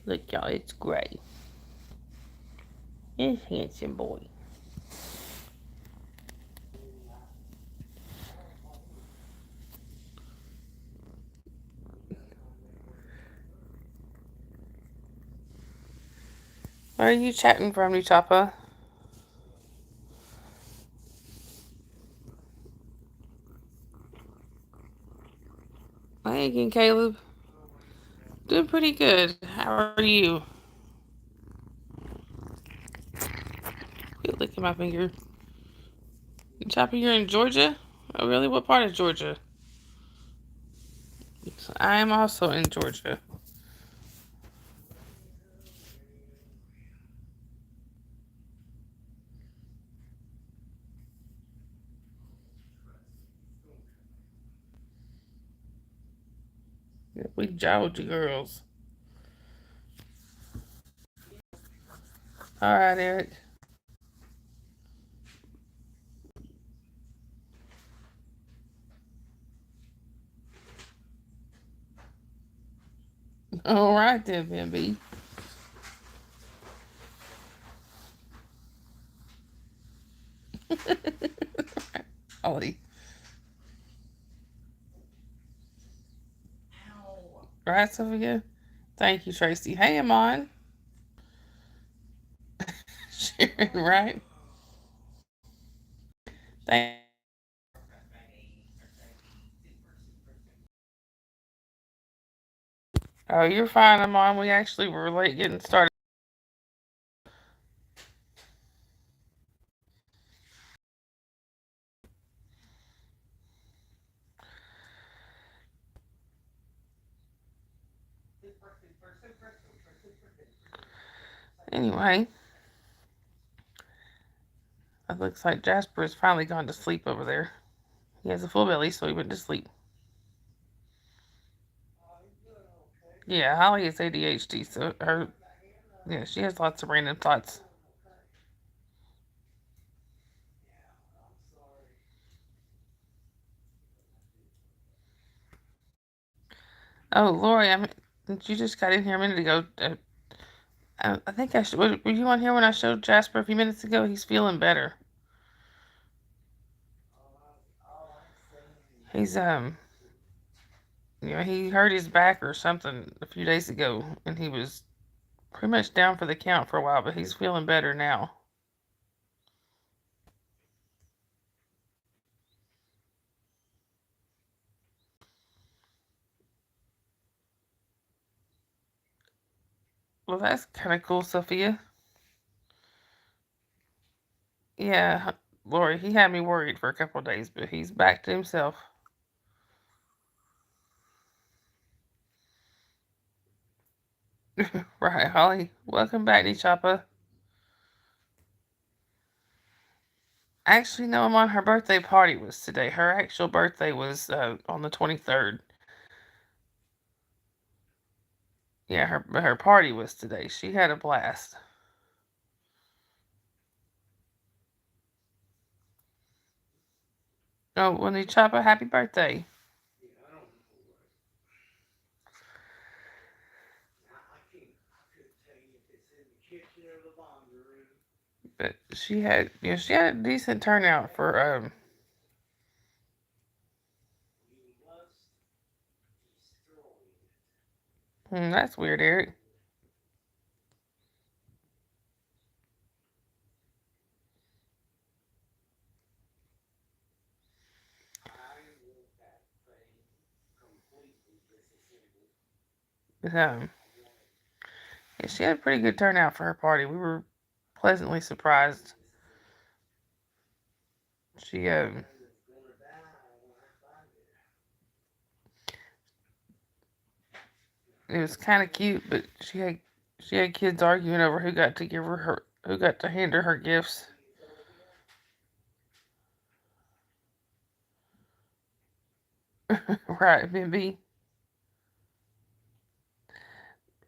Look, y'all, it's Gray. It's handsome boy. Where are you chatting from, Choppa? Hey again, Caleb. Doing pretty good. How are you? Quit licking my finger. Choppa, you're in Georgia? Oh, really? What part of Georgia? I am also in Georgia. We Georgia girls. All right, Eric. All right then, Bambi. Ollie. Right, Sophia? Thank you, Tracy. Hey, Amon. Sharon, right? Thank. Oh, you're fine, Amon. We actually were late getting started. Anyway, it looks like Jasper has finally gone to sleep over there. He has a full belly, so he went to sleep. Yeah, Holly has ADHD, so she has lots of random thoughts. Oh, Lori, you just got in here a minute ago. I think I should. Were you on here when I showed Jasper a few minutes ago? He's feeling better. He's he hurt his back or something a few days ago, and he was pretty much down for the count for a while, but he's feeling better now. Well, that's kind of cool, Sophia. Yeah, Lori, he had me worried for a couple of days, but he's back to himself. Right, Holly. Welcome back, Choppa. Actually, no, I'm on her birthday party was today. Her actual birthday was on the 23rd. Yeah, her party was today. She had a blast. Oh, when they chop a happy birthday. But she had a decent turnout for that's weird, Eric. Um, yeah, she had a pretty good turnout for her party. We were pleasantly surprised. She it was kind of cute, but she had kids arguing over who got to who got to hand her gifts. Right, Bimby.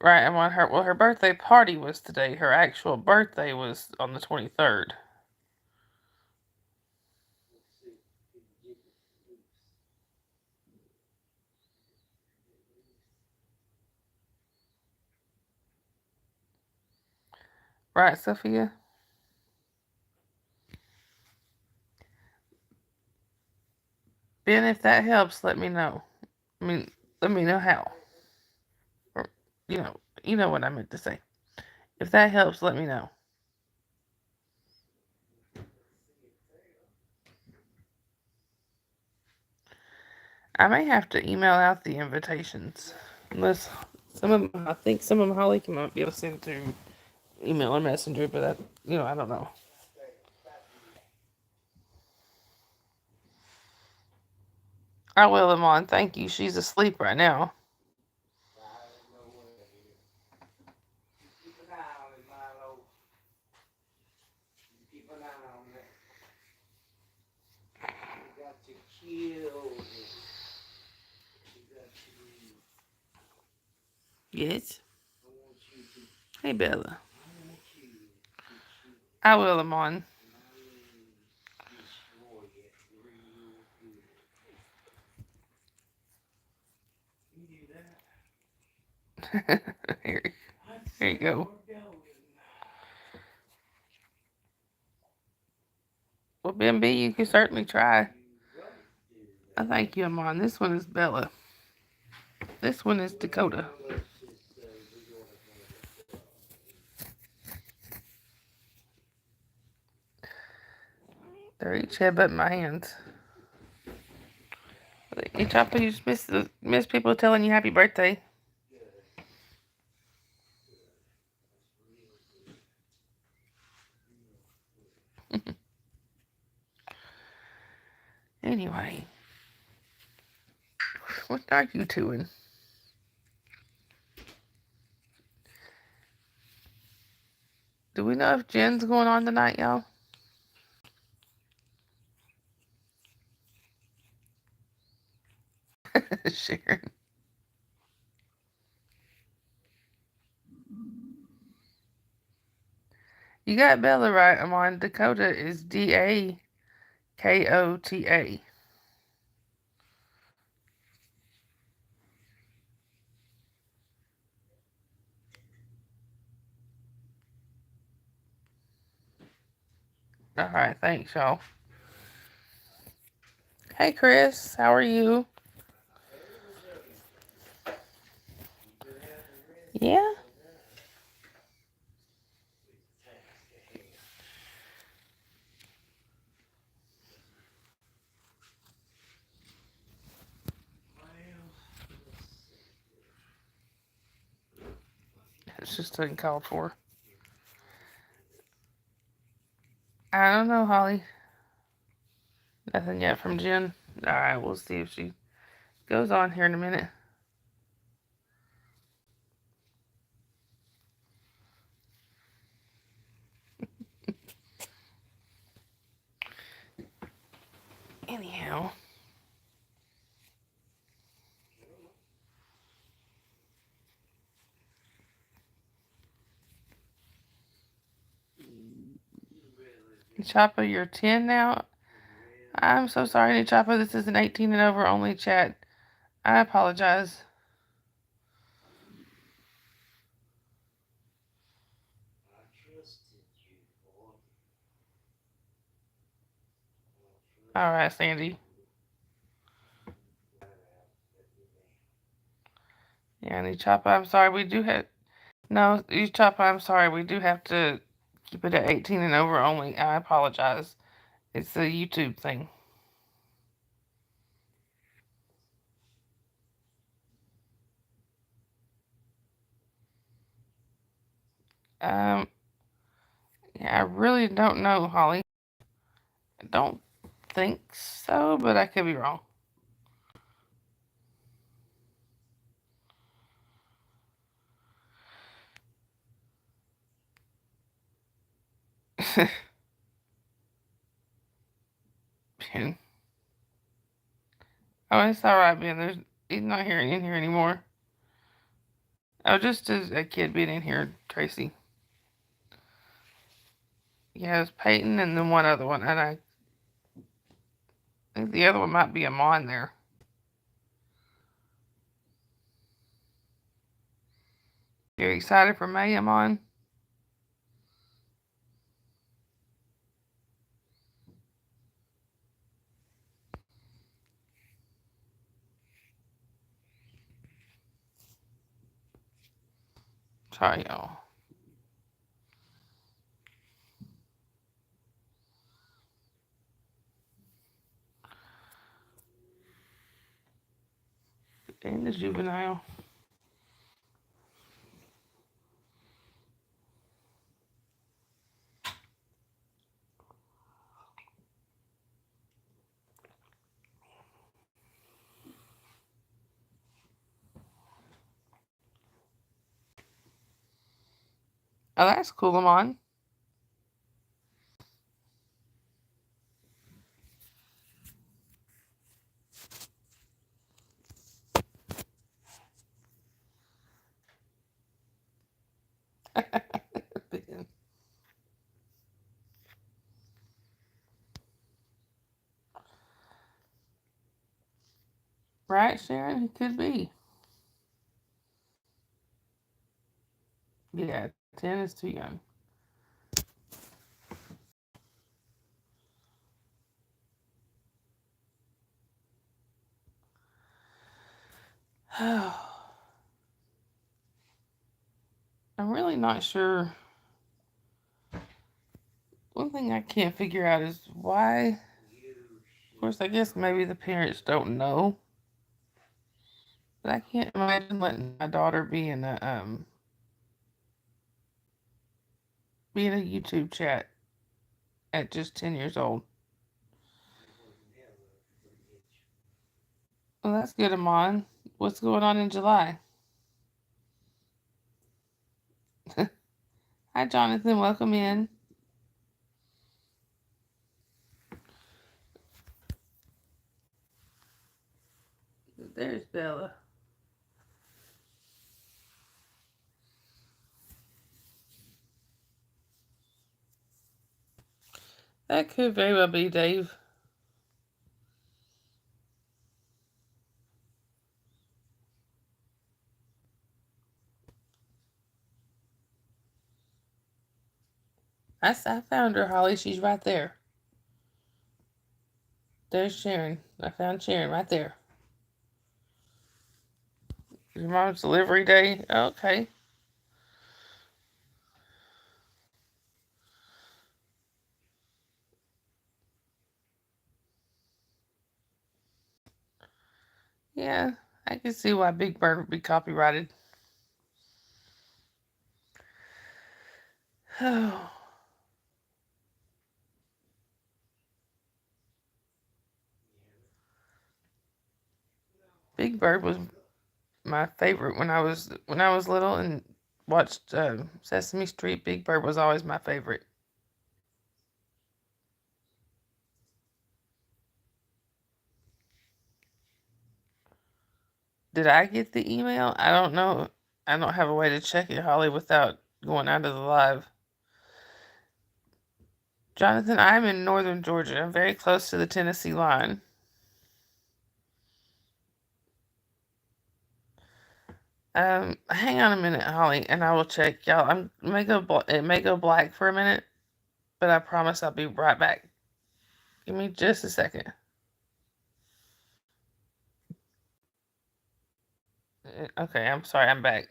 Right, and when her birthday party was today. Her actual birthday was on the 23rd. Right, Sophia? Ben, if that helps, let me know. I mean, let me know how. Or, you know what I meant to say. If that helps, let me know. I may have to email out the invitations. Unless I think some of them Holly might be able to send through email or messenger, but I don't know. I will, Amon. Thank you. She's asleep right now. Yes. Hey, Bella. I will, Amon. Here you go. Well, Ben B, you can certainly try. I thank you, Amon. This one is Bella. This one is Dakota. They're each headbutting my hands. You Chopper, you just miss people telling you happy birthday. Anyway, what are you doing? Do we know if Jen's going on tonight, y'all? Sharon. You got Bella right. I'm on. Dakota is Dakota. All right, thanks, y'all. Hey, Chris, how are you? Yeah. It's just uncalled for. I don't know, Holly. Nothing yet from Jen. All right, we'll see if she goes on here in a minute. Anyhow. Chopper, you're 10 now? I'm so sorry, Nichapa. This is an 18 and over only chat. I apologize. All right, Sandy. Yeah, Nichapa, I'm sorry. We do have... No, Nichapa, I'm sorry. We do have to keep it at 18 and over only. I apologize. It's a YouTube thing. Yeah, I really don't know, Holly. I don't think so, but I could be wrong. Ben. Oh, it's alright, Ben. He's not here in here anymore. Oh, just as a kid being in here, Tracy. Yeah, it's Peyton and then one other one, and I think the other one might be Amon there. You excited for May, Amon? Sorry, y'all. And the juvenile. Oh, that's cool, Amon. Right, Sharon? It could be. Yeah, 10 is too young. I'm really not sure. One thing I can't figure out is why. Of course, I guess maybe the parents don't know. But I can't imagine letting my daughter be in a YouTube chat at just 10 years old. Well, that's good, Amon. What's going on in July? Hi, Jonathan. Welcome in. There's Bella. That could very well be Dave. I found her, Holly. She's right there. There's Sharon. I found Sharon right there. Your mom's delivery day? Okay. Yeah, I can see why Big Bird would be copyrighted. Oh. Big Bird was my favorite when I was little and watched Sesame Street. Big Bird was always my favorite. Did I get the email? I don't know. I don't have a way to check it, Holly, without going out of the live. Jonathan, I'm in northern Georgia. I'm very close to the Tennessee line. Hang on a minute, Holly, and I will check. Y'all, it may go black for a minute, but I promise I'll be right back. Give me just a second. Okay, I'm sorry, I'm back.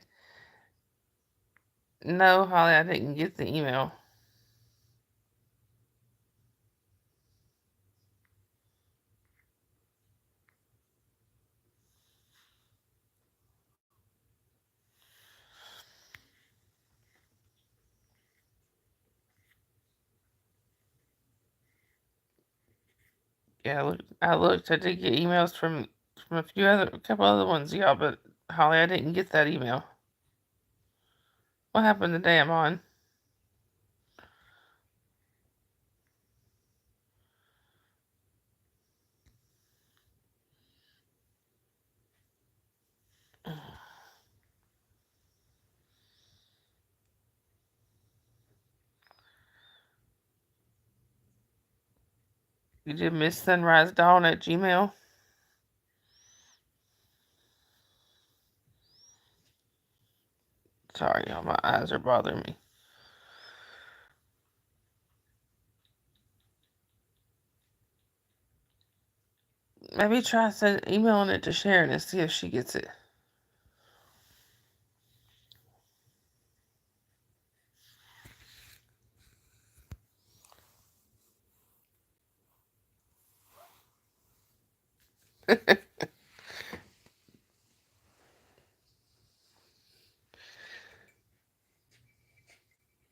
No, Holly, I didn't get the email. Yeah, I looked. I did get emails from a couple other ones, y'all, but Holly, I didn't get that email. What happened the day I'm on? You did Miss Sunrise Dawn at Gmail? Sorry, y'all, my eyes are bothering me. Maybe try emailing it to Sharon and see if she gets it.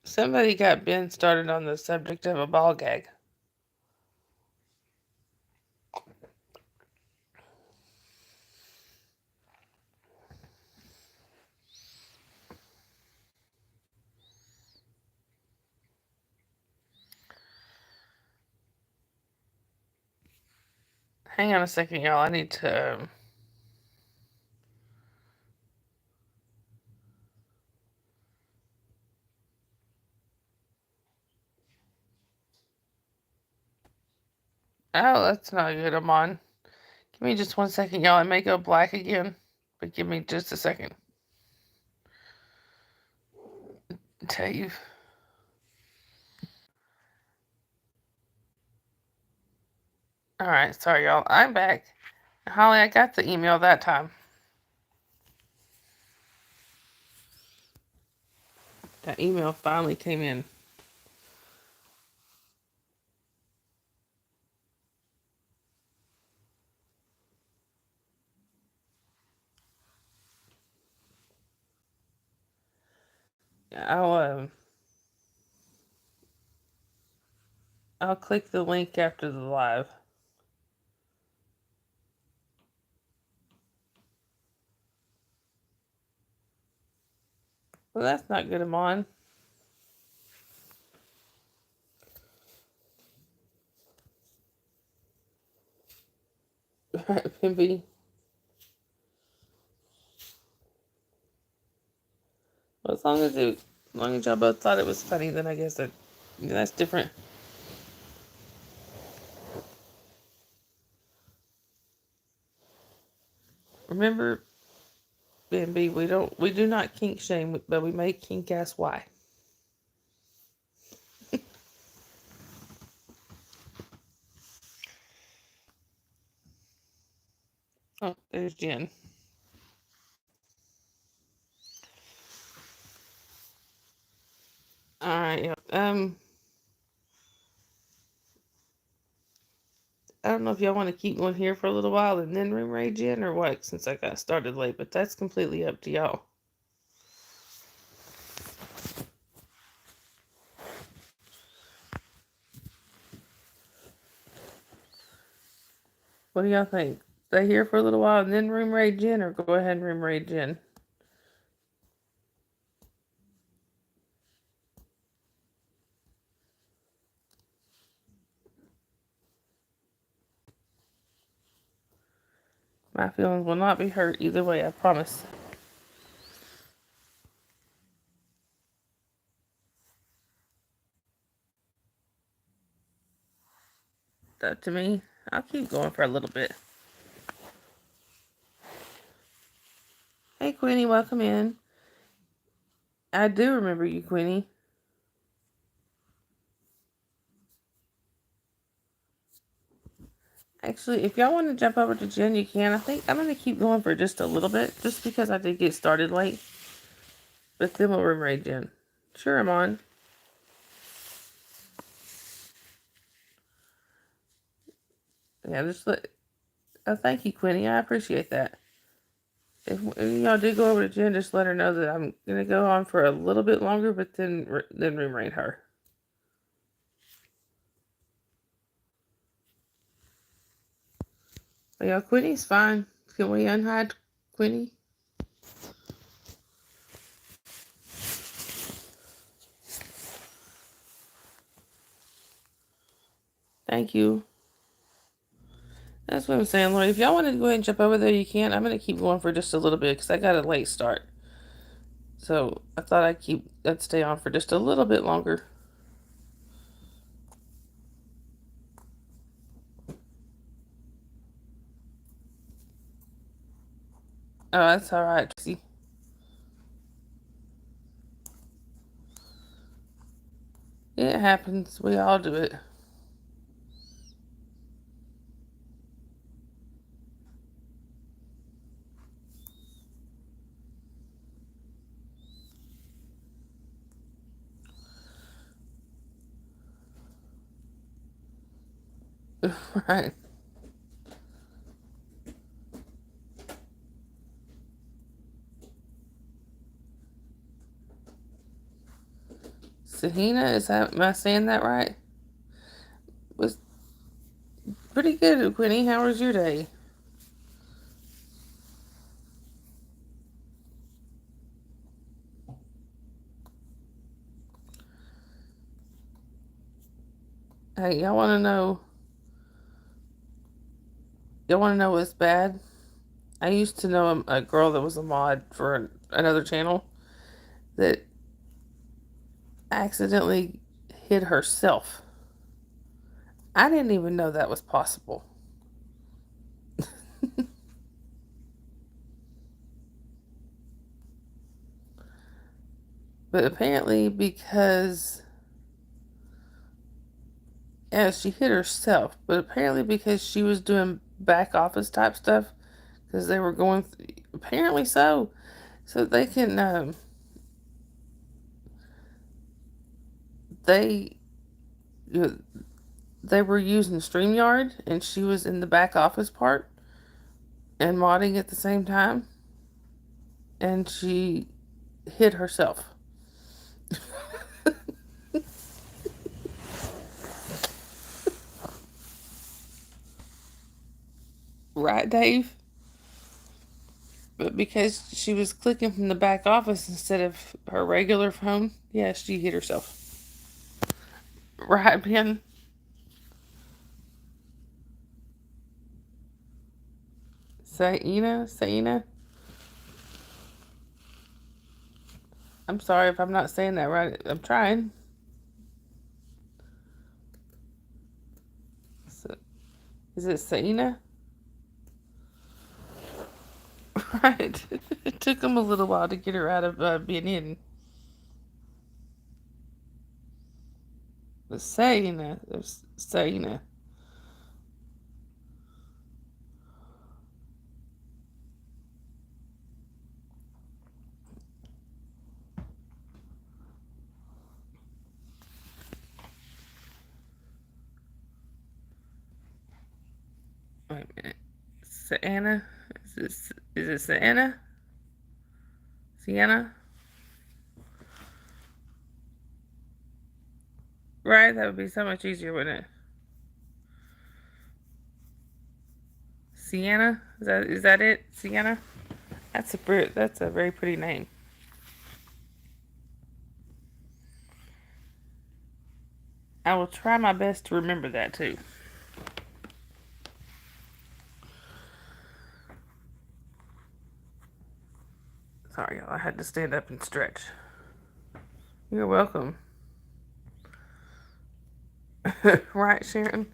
Somebody got Ben started on the subject of a ball gag. Hang on a second, y'all. I need to. Oh, that's not good. I'm on. Give me just 1 second, y'all. It may go black again, but give me just a second. Tell you. Alright, sorry, y'all. I'm back. Holly, I got the email that time. That email finally came in. I'll click the link after the live. Well, that's not good, Amon. Pimpy. Well, as long as y'all both thought it was funny, then I guess that's different. Remember, Bambi, we do not kink shame, but we may kink ask why. Oh, there's Jen. Alright, yeah. I don't know if y'all want to keep one here for a little while and then room rage in or what, since I got started late, but that's completely up to y'all. What do y'all think? Stay here for a little while and then room rage in, or go ahead and room rage in? My feelings will not be hurt either way, I promise. up to me. I'll keep going for a little bit. Hey, Queenie, welcome in. I do remember you, Queenie. Actually, if y'all want to jump over to Jen, you can. I think I'm going to keep going for just a little bit, just because I did get started late. But then we'll room raid Jen. Sure, I'm on. Yeah, just let... Oh, thank you, Queenie. I appreciate that. If y'all do go over to Jen, just let her know that I'm going to go on for a little bit longer, but then room raid her. But yeah, Quinny's fine. Can we unhide Quinny? Thank you. That's what I'm saying, Lori. If y'all want to go ahead and jump over there, you can. I'm going to keep going for just a little bit because I got a late start. So I thought I'd stay on for just a little bit longer. Oh, that's all right, Tracy. It happens. We all do it. Right. Sahina, am I saying that right? Was pretty good, Quinny. How was your day? Hey, y'all want to know? Y'all want to know what's bad? I used to know a girl that was a mod for another channel that accidentally hid herself. I didn't even know that was possible. But apparently because... Yeah, she hid herself. But apparently because she was doing back office type stuff, because they were going... Apparently so. So they can... They were using StreamYard, and she was in the back office part and modding at the same time, and she hid herself. Right, Dave? But because she was clicking from the back office instead of her regular phone, yeah, she hid herself. Right, Ben? Saina? I'm sorry if I'm not saying that right. I'm trying. So, is it Saina? Right. It took him a little while to get her out of being in. The Saina. There's Saina. Wait a minute. Sienna? Is it Sienna? Sienna? Right? That would be so much easier, wouldn't it? Sienna? Is that it? Sienna? That's a very pretty name. I will try my best to remember that too. Sorry, y'all. I had to stand up and stretch. You're welcome. Right, Sharon?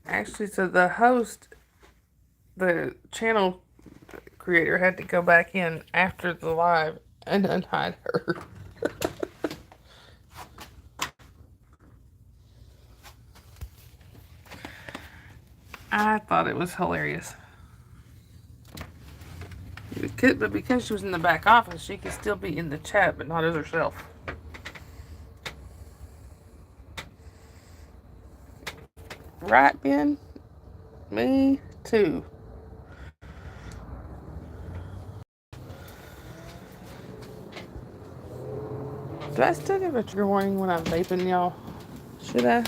Actually, so the host, the channel creator, had to go back in after the live and unhide her. I thought it was hilarious. But because she was in the back office, she could still be in the chat, but not as herself. Right, Ben? Me too. Do I still give a trigger warning when I'm vaping, y'all? Should I?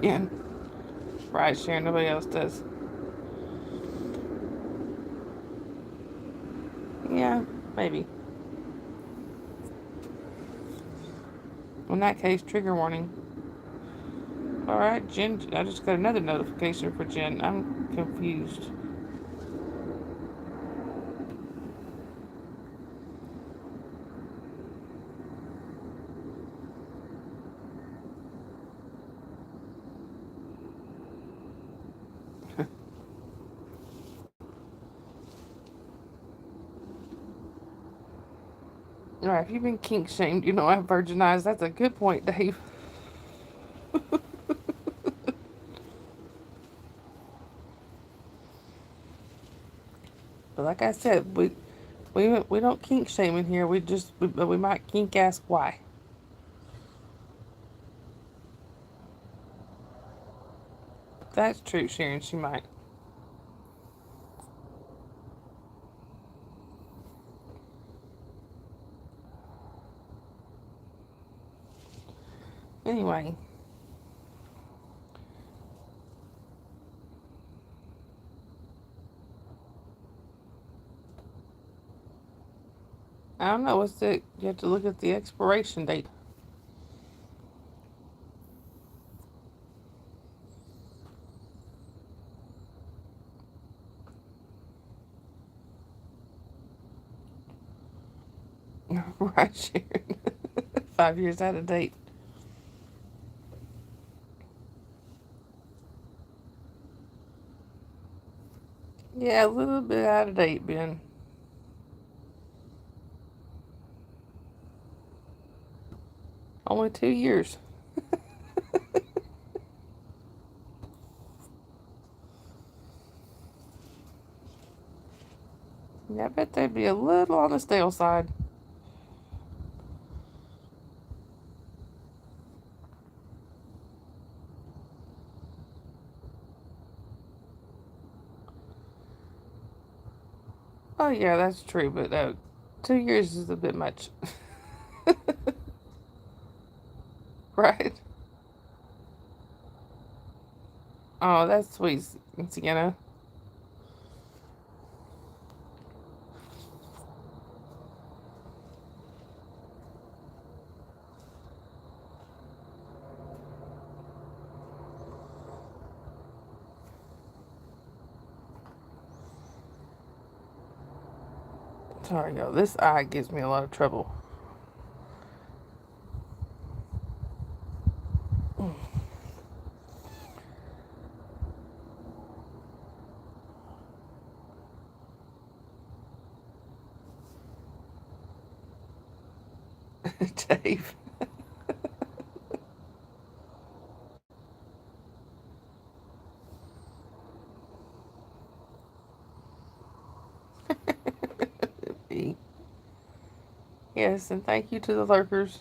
Ben. Right, Sharon. Nobody else does. Yeah, maybe. In that case, trigger warning. Alright, Jen. I just got another notification for Jen. I'm confused. Alright, if you've been kink shamed, you know I've virginized. That's a good point, Dave. But like I said, we don't kink shame in here. But we might kink ask why. That's true, Sharon. She might. Anyway, I don't know. You have to look at the expiration date. Right, Sharon. 5 years out of date. Yeah, a little bit out of date, Ben. Only 2 years. Yeah, I bet they'd be a little on the stale side. Oh, yeah, that's true, but 2 years is a bit much. Right? Oh, that's sweet, Sienna. Sorry, y'all. This eye gives me a lot of trouble. Dave. Yes, and thank you to the lurkers.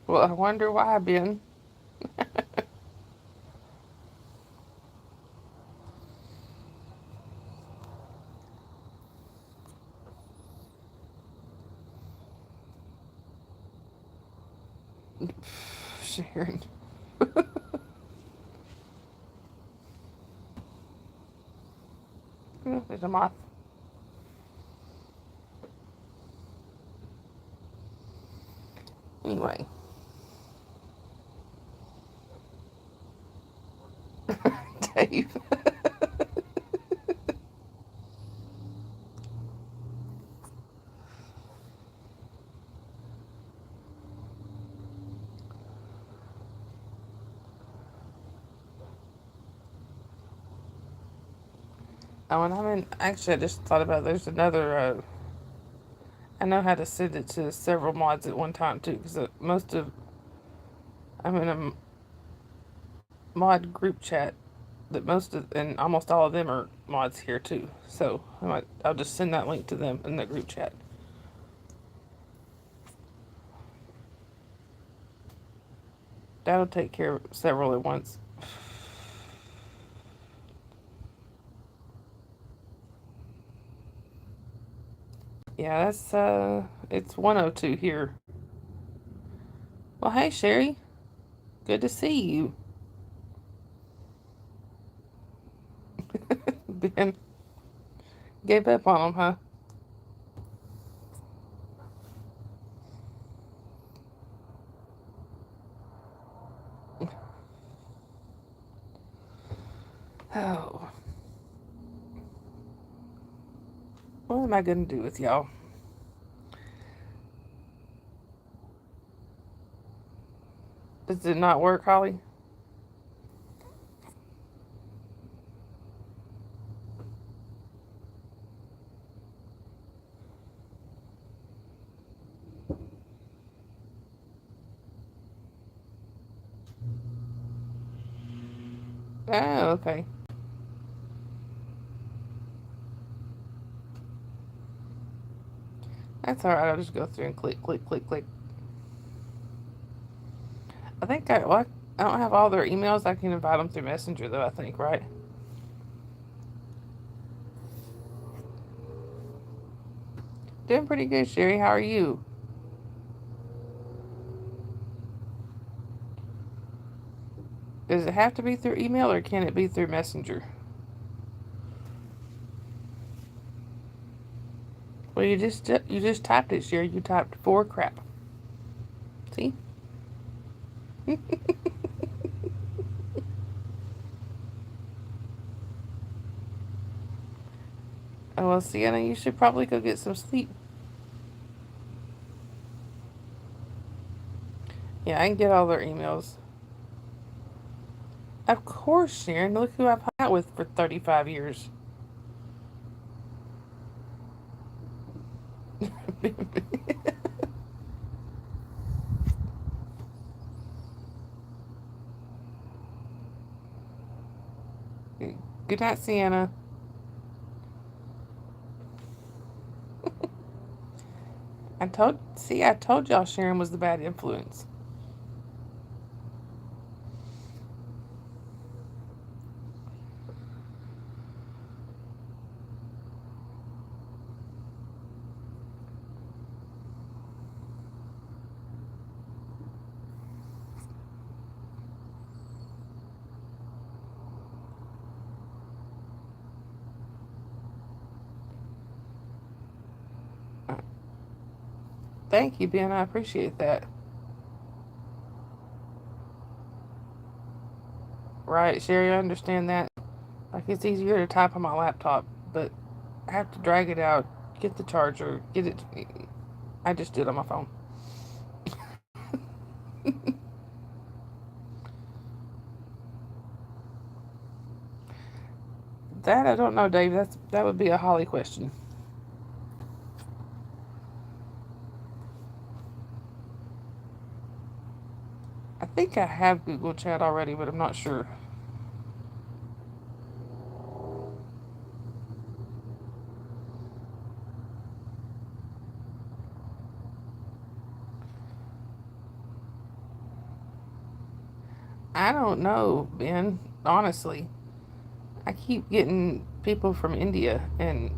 Well, I wonder why, Ben. Sharon. Oh, there's a moth. Anyway. Dave. Oh, and actually, I just thought about there's another, I know how to send it to several mods at one time, too, because I'm in a mod group chat that and almost all of them are mods here, too. So, I'll just send that link to them in the group chat. That'll take care of several at once. Yeah, it's 102 here. Well, hey, Sherry. Good to see you. Ben gave up on him, huh? Oh. What am I going to do with y'all? Does it not work, Holly? Oh, okay. That's alright. I'll just go through and click, click, click, click. I think I don't have all their emails. I can invite them through Messenger, though, I think, right? Doing pretty good, Sherry. How are you? Does it have to be through email, or can it be through Messenger? Well, you just typed it, Sherry. You typed for crap. See? Oh, well, Sienna, you should probably go get some sleep. Yeah, I can get all their emails. Of course, Sharon. Look who I've hung out with for 35 years. Good night, Sienna. I told y'all Sharon was the bad influence. Thank you, Ben. I appreciate that. Right, Sherry, I understand that. Like, it's easier to type on my laptop, but I have to drag it out, get the charger, get it. I just did it on my phone. That I don't know, Dave. That would be a Holly question. I think I have Google Chat already, but I'm not sure. I don't know, Ben. Honestly, I keep getting people from India and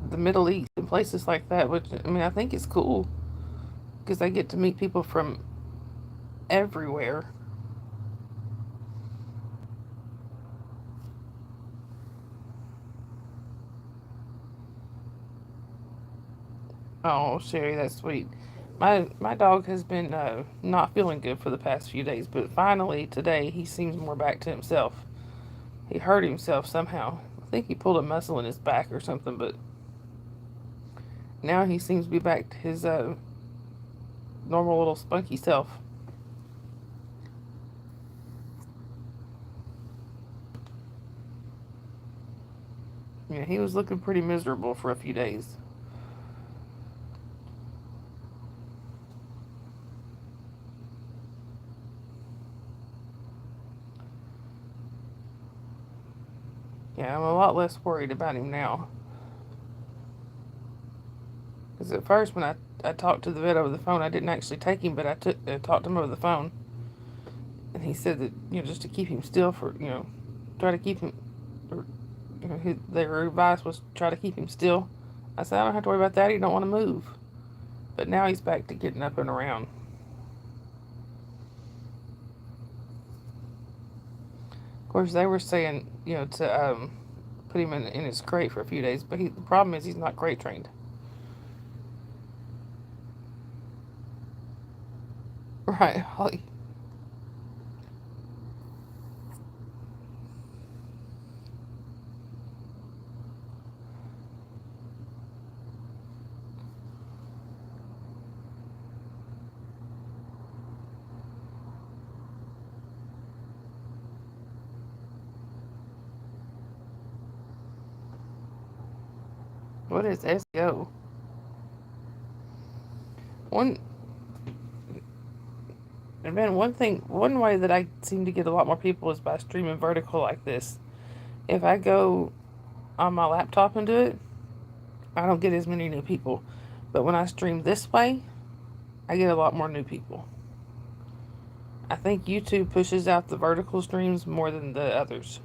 the Middle East and places like that, which I mean, I think it's cool because I get to meet people from everywhere. Oh, Sherry, that's sweet. My dog has been not feeling good for the past few days, but finally today he seems more back to himself. He hurt himself somehow. I think he pulled a muscle in his back or something, but now he seems to be back to his normal little spunky self. Yeah, he was looking pretty miserable for a few days. Yeah, I'm a lot less worried about him now. Because at first, when I talked to the vet over the phone, I didn't actually take him, but I talked to him over the phone, and he said that just to keep him still for try to keep him, or, their advice was try to keep him still. I said I don't have to worry about that. He don't want to move, but now he's back to getting up and around. Of course, they were saying to put him in his crate for a few days, but the problem is he's not crate trained. Right, Holly. What is SEO? One And man, one way that I seem to get a lot more people is by streaming vertical like this. If I go on my laptop and do it, I don't get as many new people. But when I stream this way, I get a lot more new people. I think YouTube pushes out the vertical streams more than the others.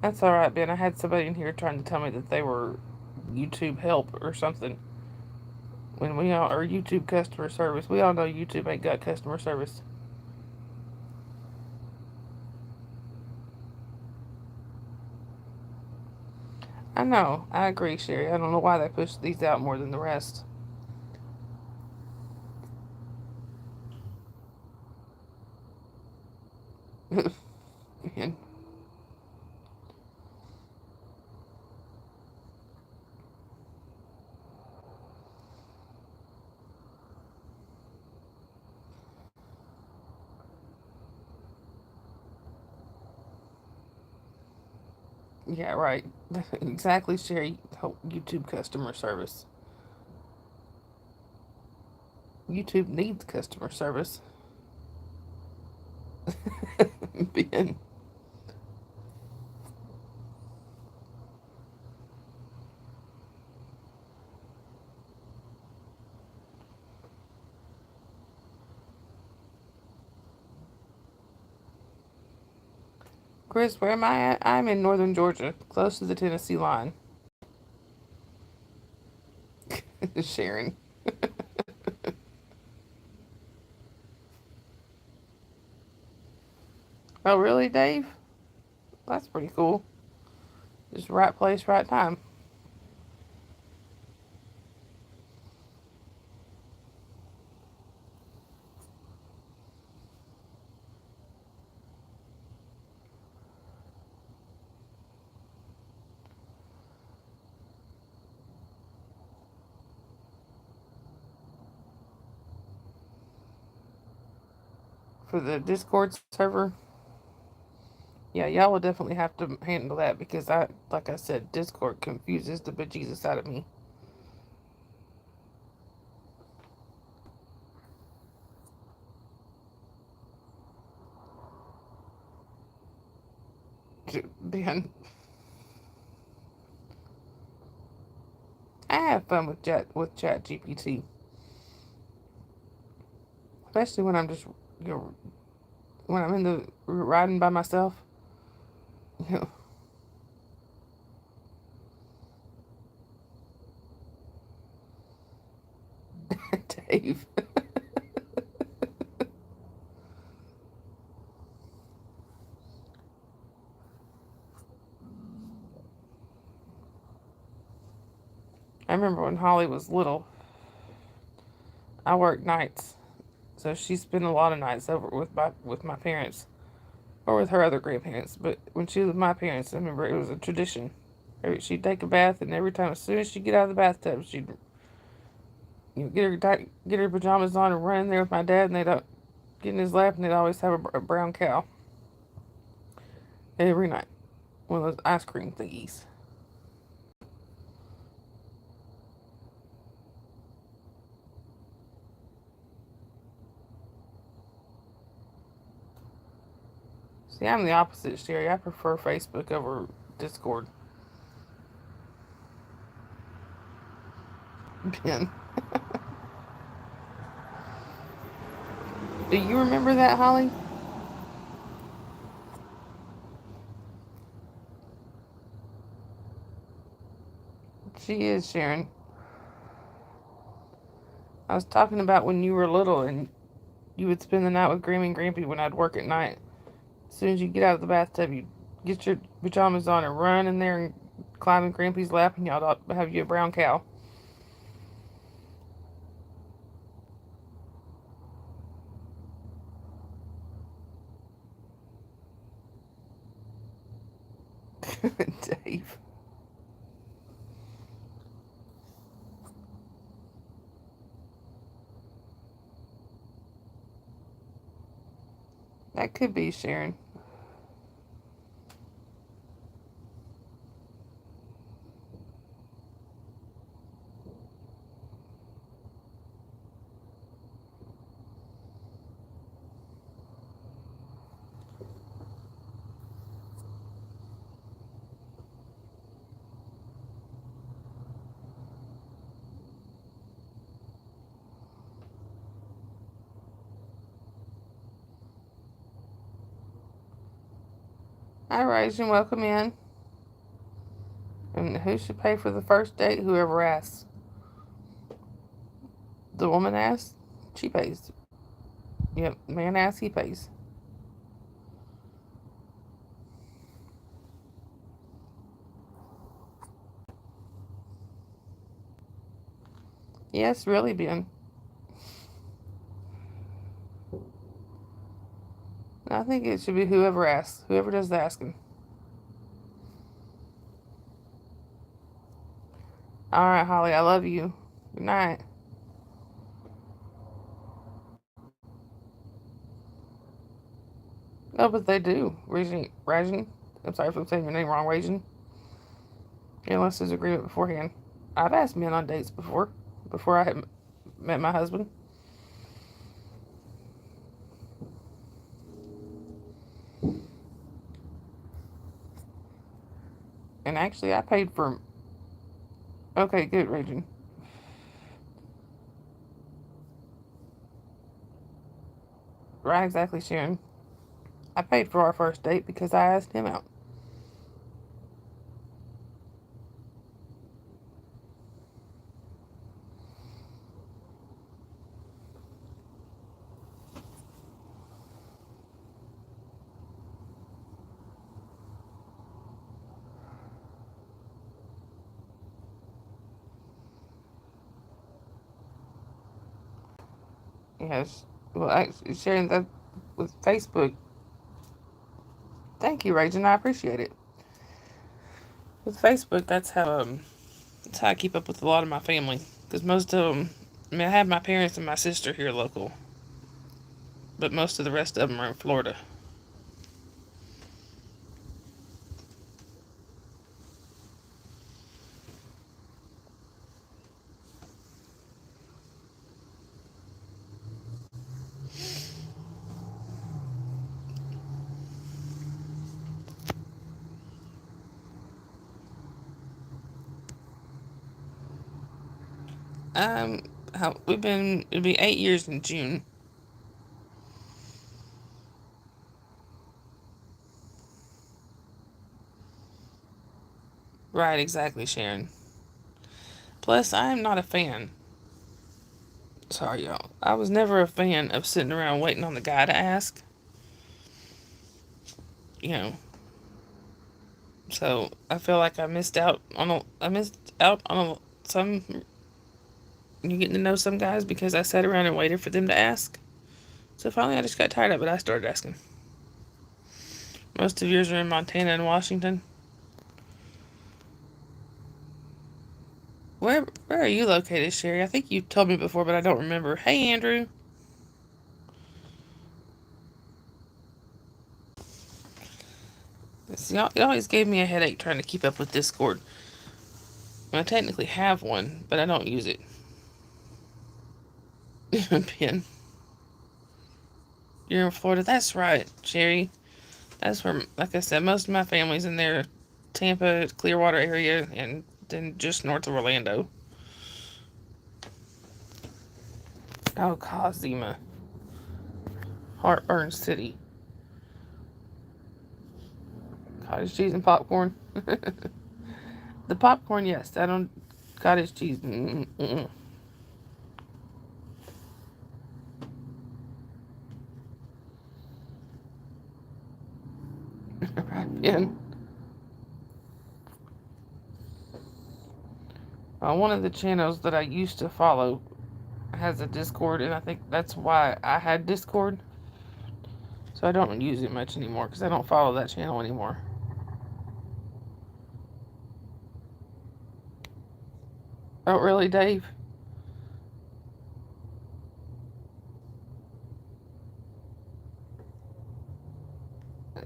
That's alright, Ben. I had somebody in here trying to tell me that they were YouTube help or something. When we all are YouTube customer service, we all know YouTube ain't got customer service. I know. I agree, Sherry. I don't know why they push these out more than the rest. Yeah, right. Exactly, Sherry. YouTube customer service. YouTube needs customer service. Ben. Chris, where am I at? I'm in northern Georgia, close to the Tennessee line. Sharon. Oh, really, Dave? That's pretty cool. Just right place, right time. For the Discord server, yeah, y'all will definitely have to handle that because like I said, Discord confuses the bejesus out of me. Ben, I have fun with Chat GPT. especially when I'm just, when I'm in the riding by myself. You know, Dave. I remember when Holly was little, I worked nights, so she spent a lot of nights over with my parents or with her other grandparents. But when she was with my parents, I remember it was a tradition. She'd take a bath, and every time, as soon as she'd get out of the bathtub, she'd get her pajamas on and run in there with my dad, and they'd get in his lap, and they'd always have a brown cow every night, one of those ice cream thingies. See, I'm the opposite, Sherry. I prefer Facebook over Discord. Ben, do you remember that, Holly? She is, Sharon. I was talking about when you were little and you would spend the night with Grammy and Grampy when I'd work at night. As soon as you get out of the bathtub, you get your pajamas on and run in there and climb in Grampy's lap, and y'all have you a brown cow. Dave. That could be Sharon. Hi, Raisin. Welcome in. And who should pay for the first date? Whoever asks. The woman asks, she pays. Yep, man asks, he pays. Yes, really, Ben. I think it should be whoever asks. Whoever does the asking. Alright, Holly, I love you. Good night. No, but they do. Rajin. I'm sorry if I'm saying your name wrong, Rajin. Unless there's agreement beforehand. I've asked men on dates before I had met my husband. And actually, I paid for. Okay, good, Rajin. Right, exactly, Sharon. I paid for our first date because I asked him out. Yes. Well, actually, Sharon, that with Facebook. Thank you, Rajin. I appreciate it. With Facebook, that's how I keep up with a lot of my family. Because most of them, I mean, I have my parents and my sister here local, but most of the rest of them are in Florida. Um, it'll be 8 years in June. Right, exactly, Sharon. Plus, I am not a fan. Sorry, y'all. I was never a fan of sitting around waiting on the guy to ask. You know, so I feel like I missed out on some. You getting to know some guys because I sat around and waited for them to ask. So finally, I just got tired of it. I started asking. Most of yours are in Montana and Washington. Where are you located, Sherry? I think you told me before, but I don't remember. Hey, Andrew. See, it always gave me a headache trying to keep up with Discord. I technically have one, but I don't use it. Ben, you're in Florida. That's right, Sherry. That's where, like I said, most of my family's in there. Tampa, Clearwater area, and then just north of Orlando. Oh, Cosima. Heartburn City. Cottage cheese and popcorn. The popcorn, yes. I don't. Cottage cheese. Mm-mm. Right, Ben. One of the channels that I used to follow has a Discord, and I think that's why I had Discord. So I don't use it much anymore because I don't follow that channel anymore. Oh, really, Dave?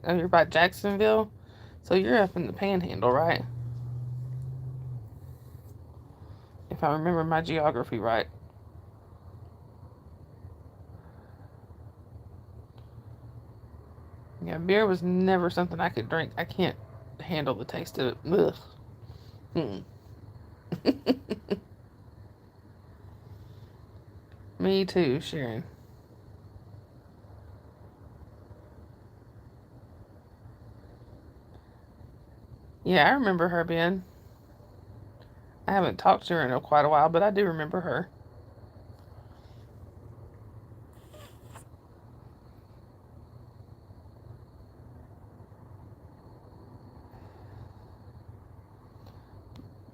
Oh, you're by Jacksonville? So you're up in the Panhandle, right? If I remember my geography right. Yeah, beer was never something I could drink. I can't handle the taste of it. Ugh. Mm. Me too, Sharon. Yeah, I remember her, Ben. I haven't talked to her in quite a while, but I do remember her.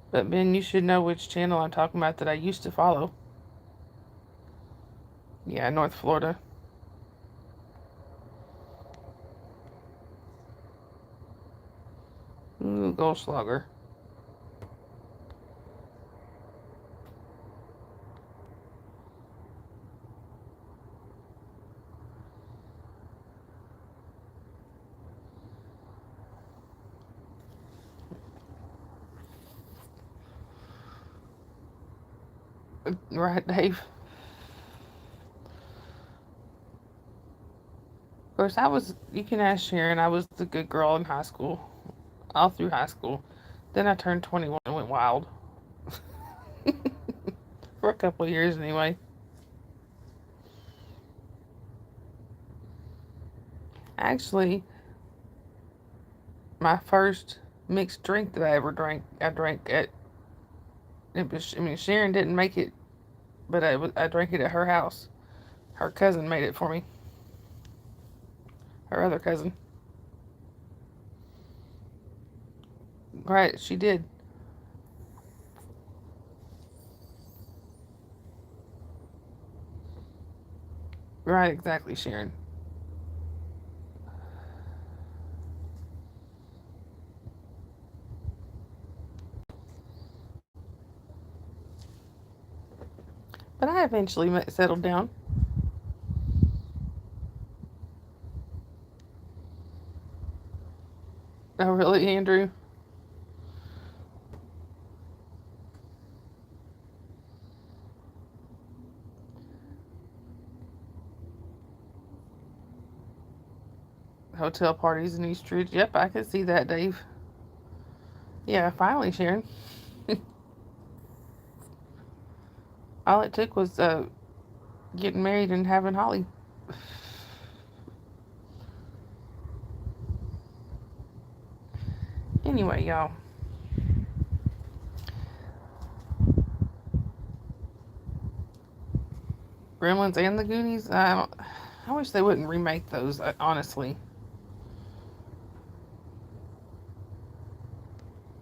But Ben, you should know which channel I'm talking about that I used to follow. Yeah, North Florida. Ooh, Goldschlager. Right, Dave? Of course, you can ask Sharon, I was the good girl in high school. All through high school. Then I turned 21 and went wild. For a couple of years, anyway. Actually, my first mixed drink that I ever drank, I drank at. It was, I mean, Sharon didn't make it, but I drank it at her house. Her cousin made it for me. Her other cousin. Right, she did. Right, exactly, Sharon. But I eventually settled down. Oh, really, Andrew? Hotel parties in East Ridge. Yep, I can see that, Dave. Yeah, finally, Sharon. All it took was getting married and having Holly. Anyway, y'all. Gremlins and the Goonies. I wish they wouldn't remake those. Honestly,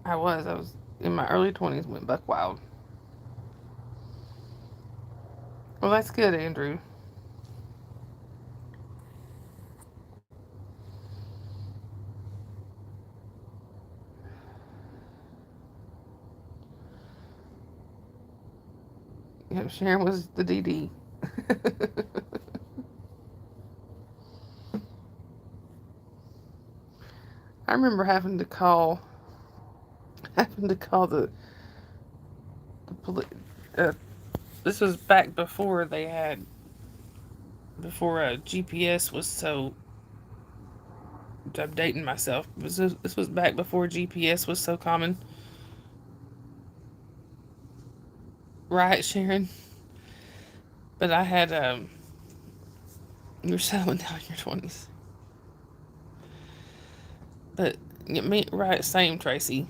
I was in my early 20s. Went buck wild. Well, that's good, Andrew. Yep, Sharon was the DD. I remember having to call the police. This was back before GPS was so. I'm dating myself. This was back before GPS was so common. Right, Sharon? But I had, you're settling down in your 20s. But, right, same, Tracy.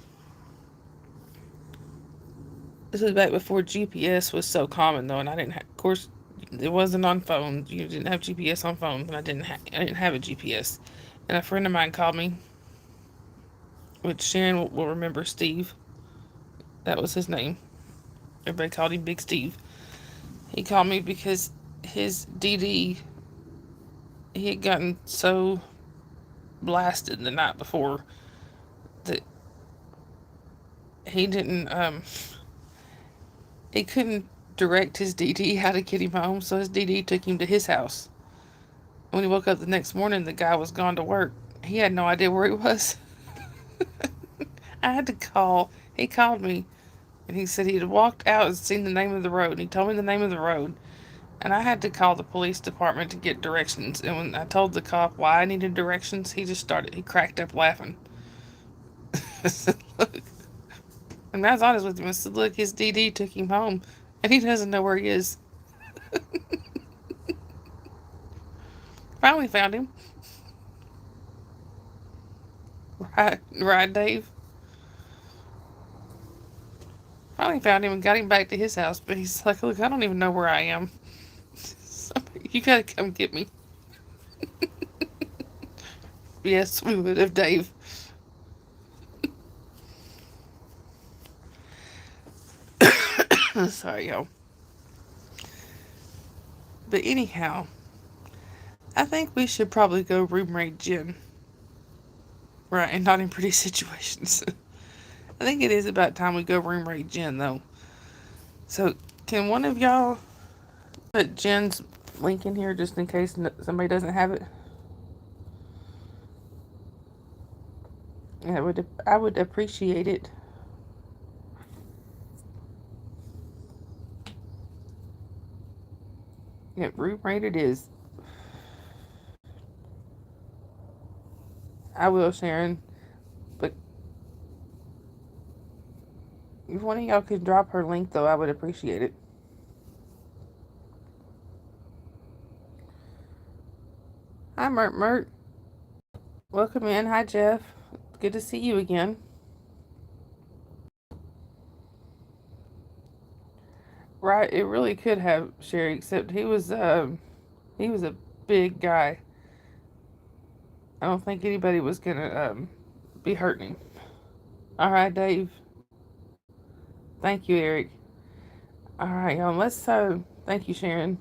This was back before GPS was so common, though, and I didn't have, of course, it wasn't on phones. You didn't have GPS on phones, and I didn't have a GPS. And a friend of mine called me, which Sharon will remember, Steve. That was his name. Everybody called him Big Steve. He called me because his DD, he had gotten so blasted the night before that he didn't, he couldn't direct his DD how to get him home, so his DD took him to his house. When he woke up the next morning, the guy was gone to work. He had no idea where he was. I had to call. He called me, and he said he had walked out and seen the name of the road. And he told me the name of the road, and I had to call the police department to get directions. And when I told the cop why I needed directions, he cracked up laughing. I said, look, and I was honest with him. I said, look, his DD took him home, and he doesn't know where he is. Finally found him. Right, Dave? Finally found him and got him back to his house, but he's like, look, I don't even know where I am. You gotta come get me. Yes, we would have, Dave. Sorry, y'all. But anyhow, I think we should probably go room raid Jen. Right, and not in pretty situations. I think it is about time we go room raid Jen, though. So, can one of y'all put Jen's link in here just in case somebody doesn't have it? I would appreciate it. Yeah, room raid it is. I will, Sharon. But if one of y'all could drop her link, though, I would appreciate it. Hi, Mert. Welcome in. Hi, Jeff. Good to see you again. Right, it really could have, Sherry, except he was a big guy. I don't think anybody was gonna be hurting him. All right, Dave. Thank you, Eric. All right, y'all. Let's thank you, Sharon.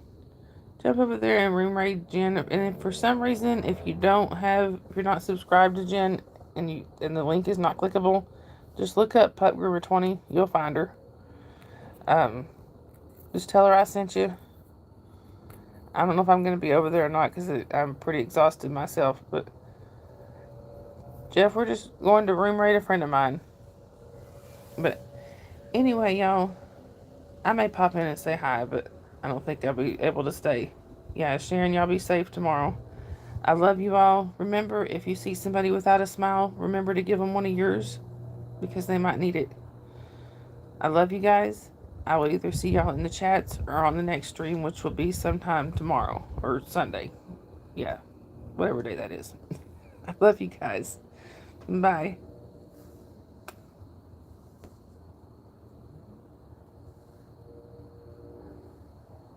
Jump over there and room raid Jen. And if for some reason, if you're not subscribed to Jen, and the link is not clickable, just look up Pup Groomer 20. You'll find her. Just tell her I sent you. I don't know if I'm going to be over there or not because I'm pretty exhausted myself. But Jeff, we're just going to room raid a friend of mine. But anyway, y'all, I may pop in and say hi, but I don't think I'll be able to stay. Yeah, Sharon, y'all be safe tomorrow. I love you all. Remember, if you see somebody without a smile, remember to give them one of yours because they might need it. I love you guys. I will either see y'all in the chats or on the next stream, which will be sometime tomorrow or Sunday. Yeah, whatever day that is. I love you guys. Bye.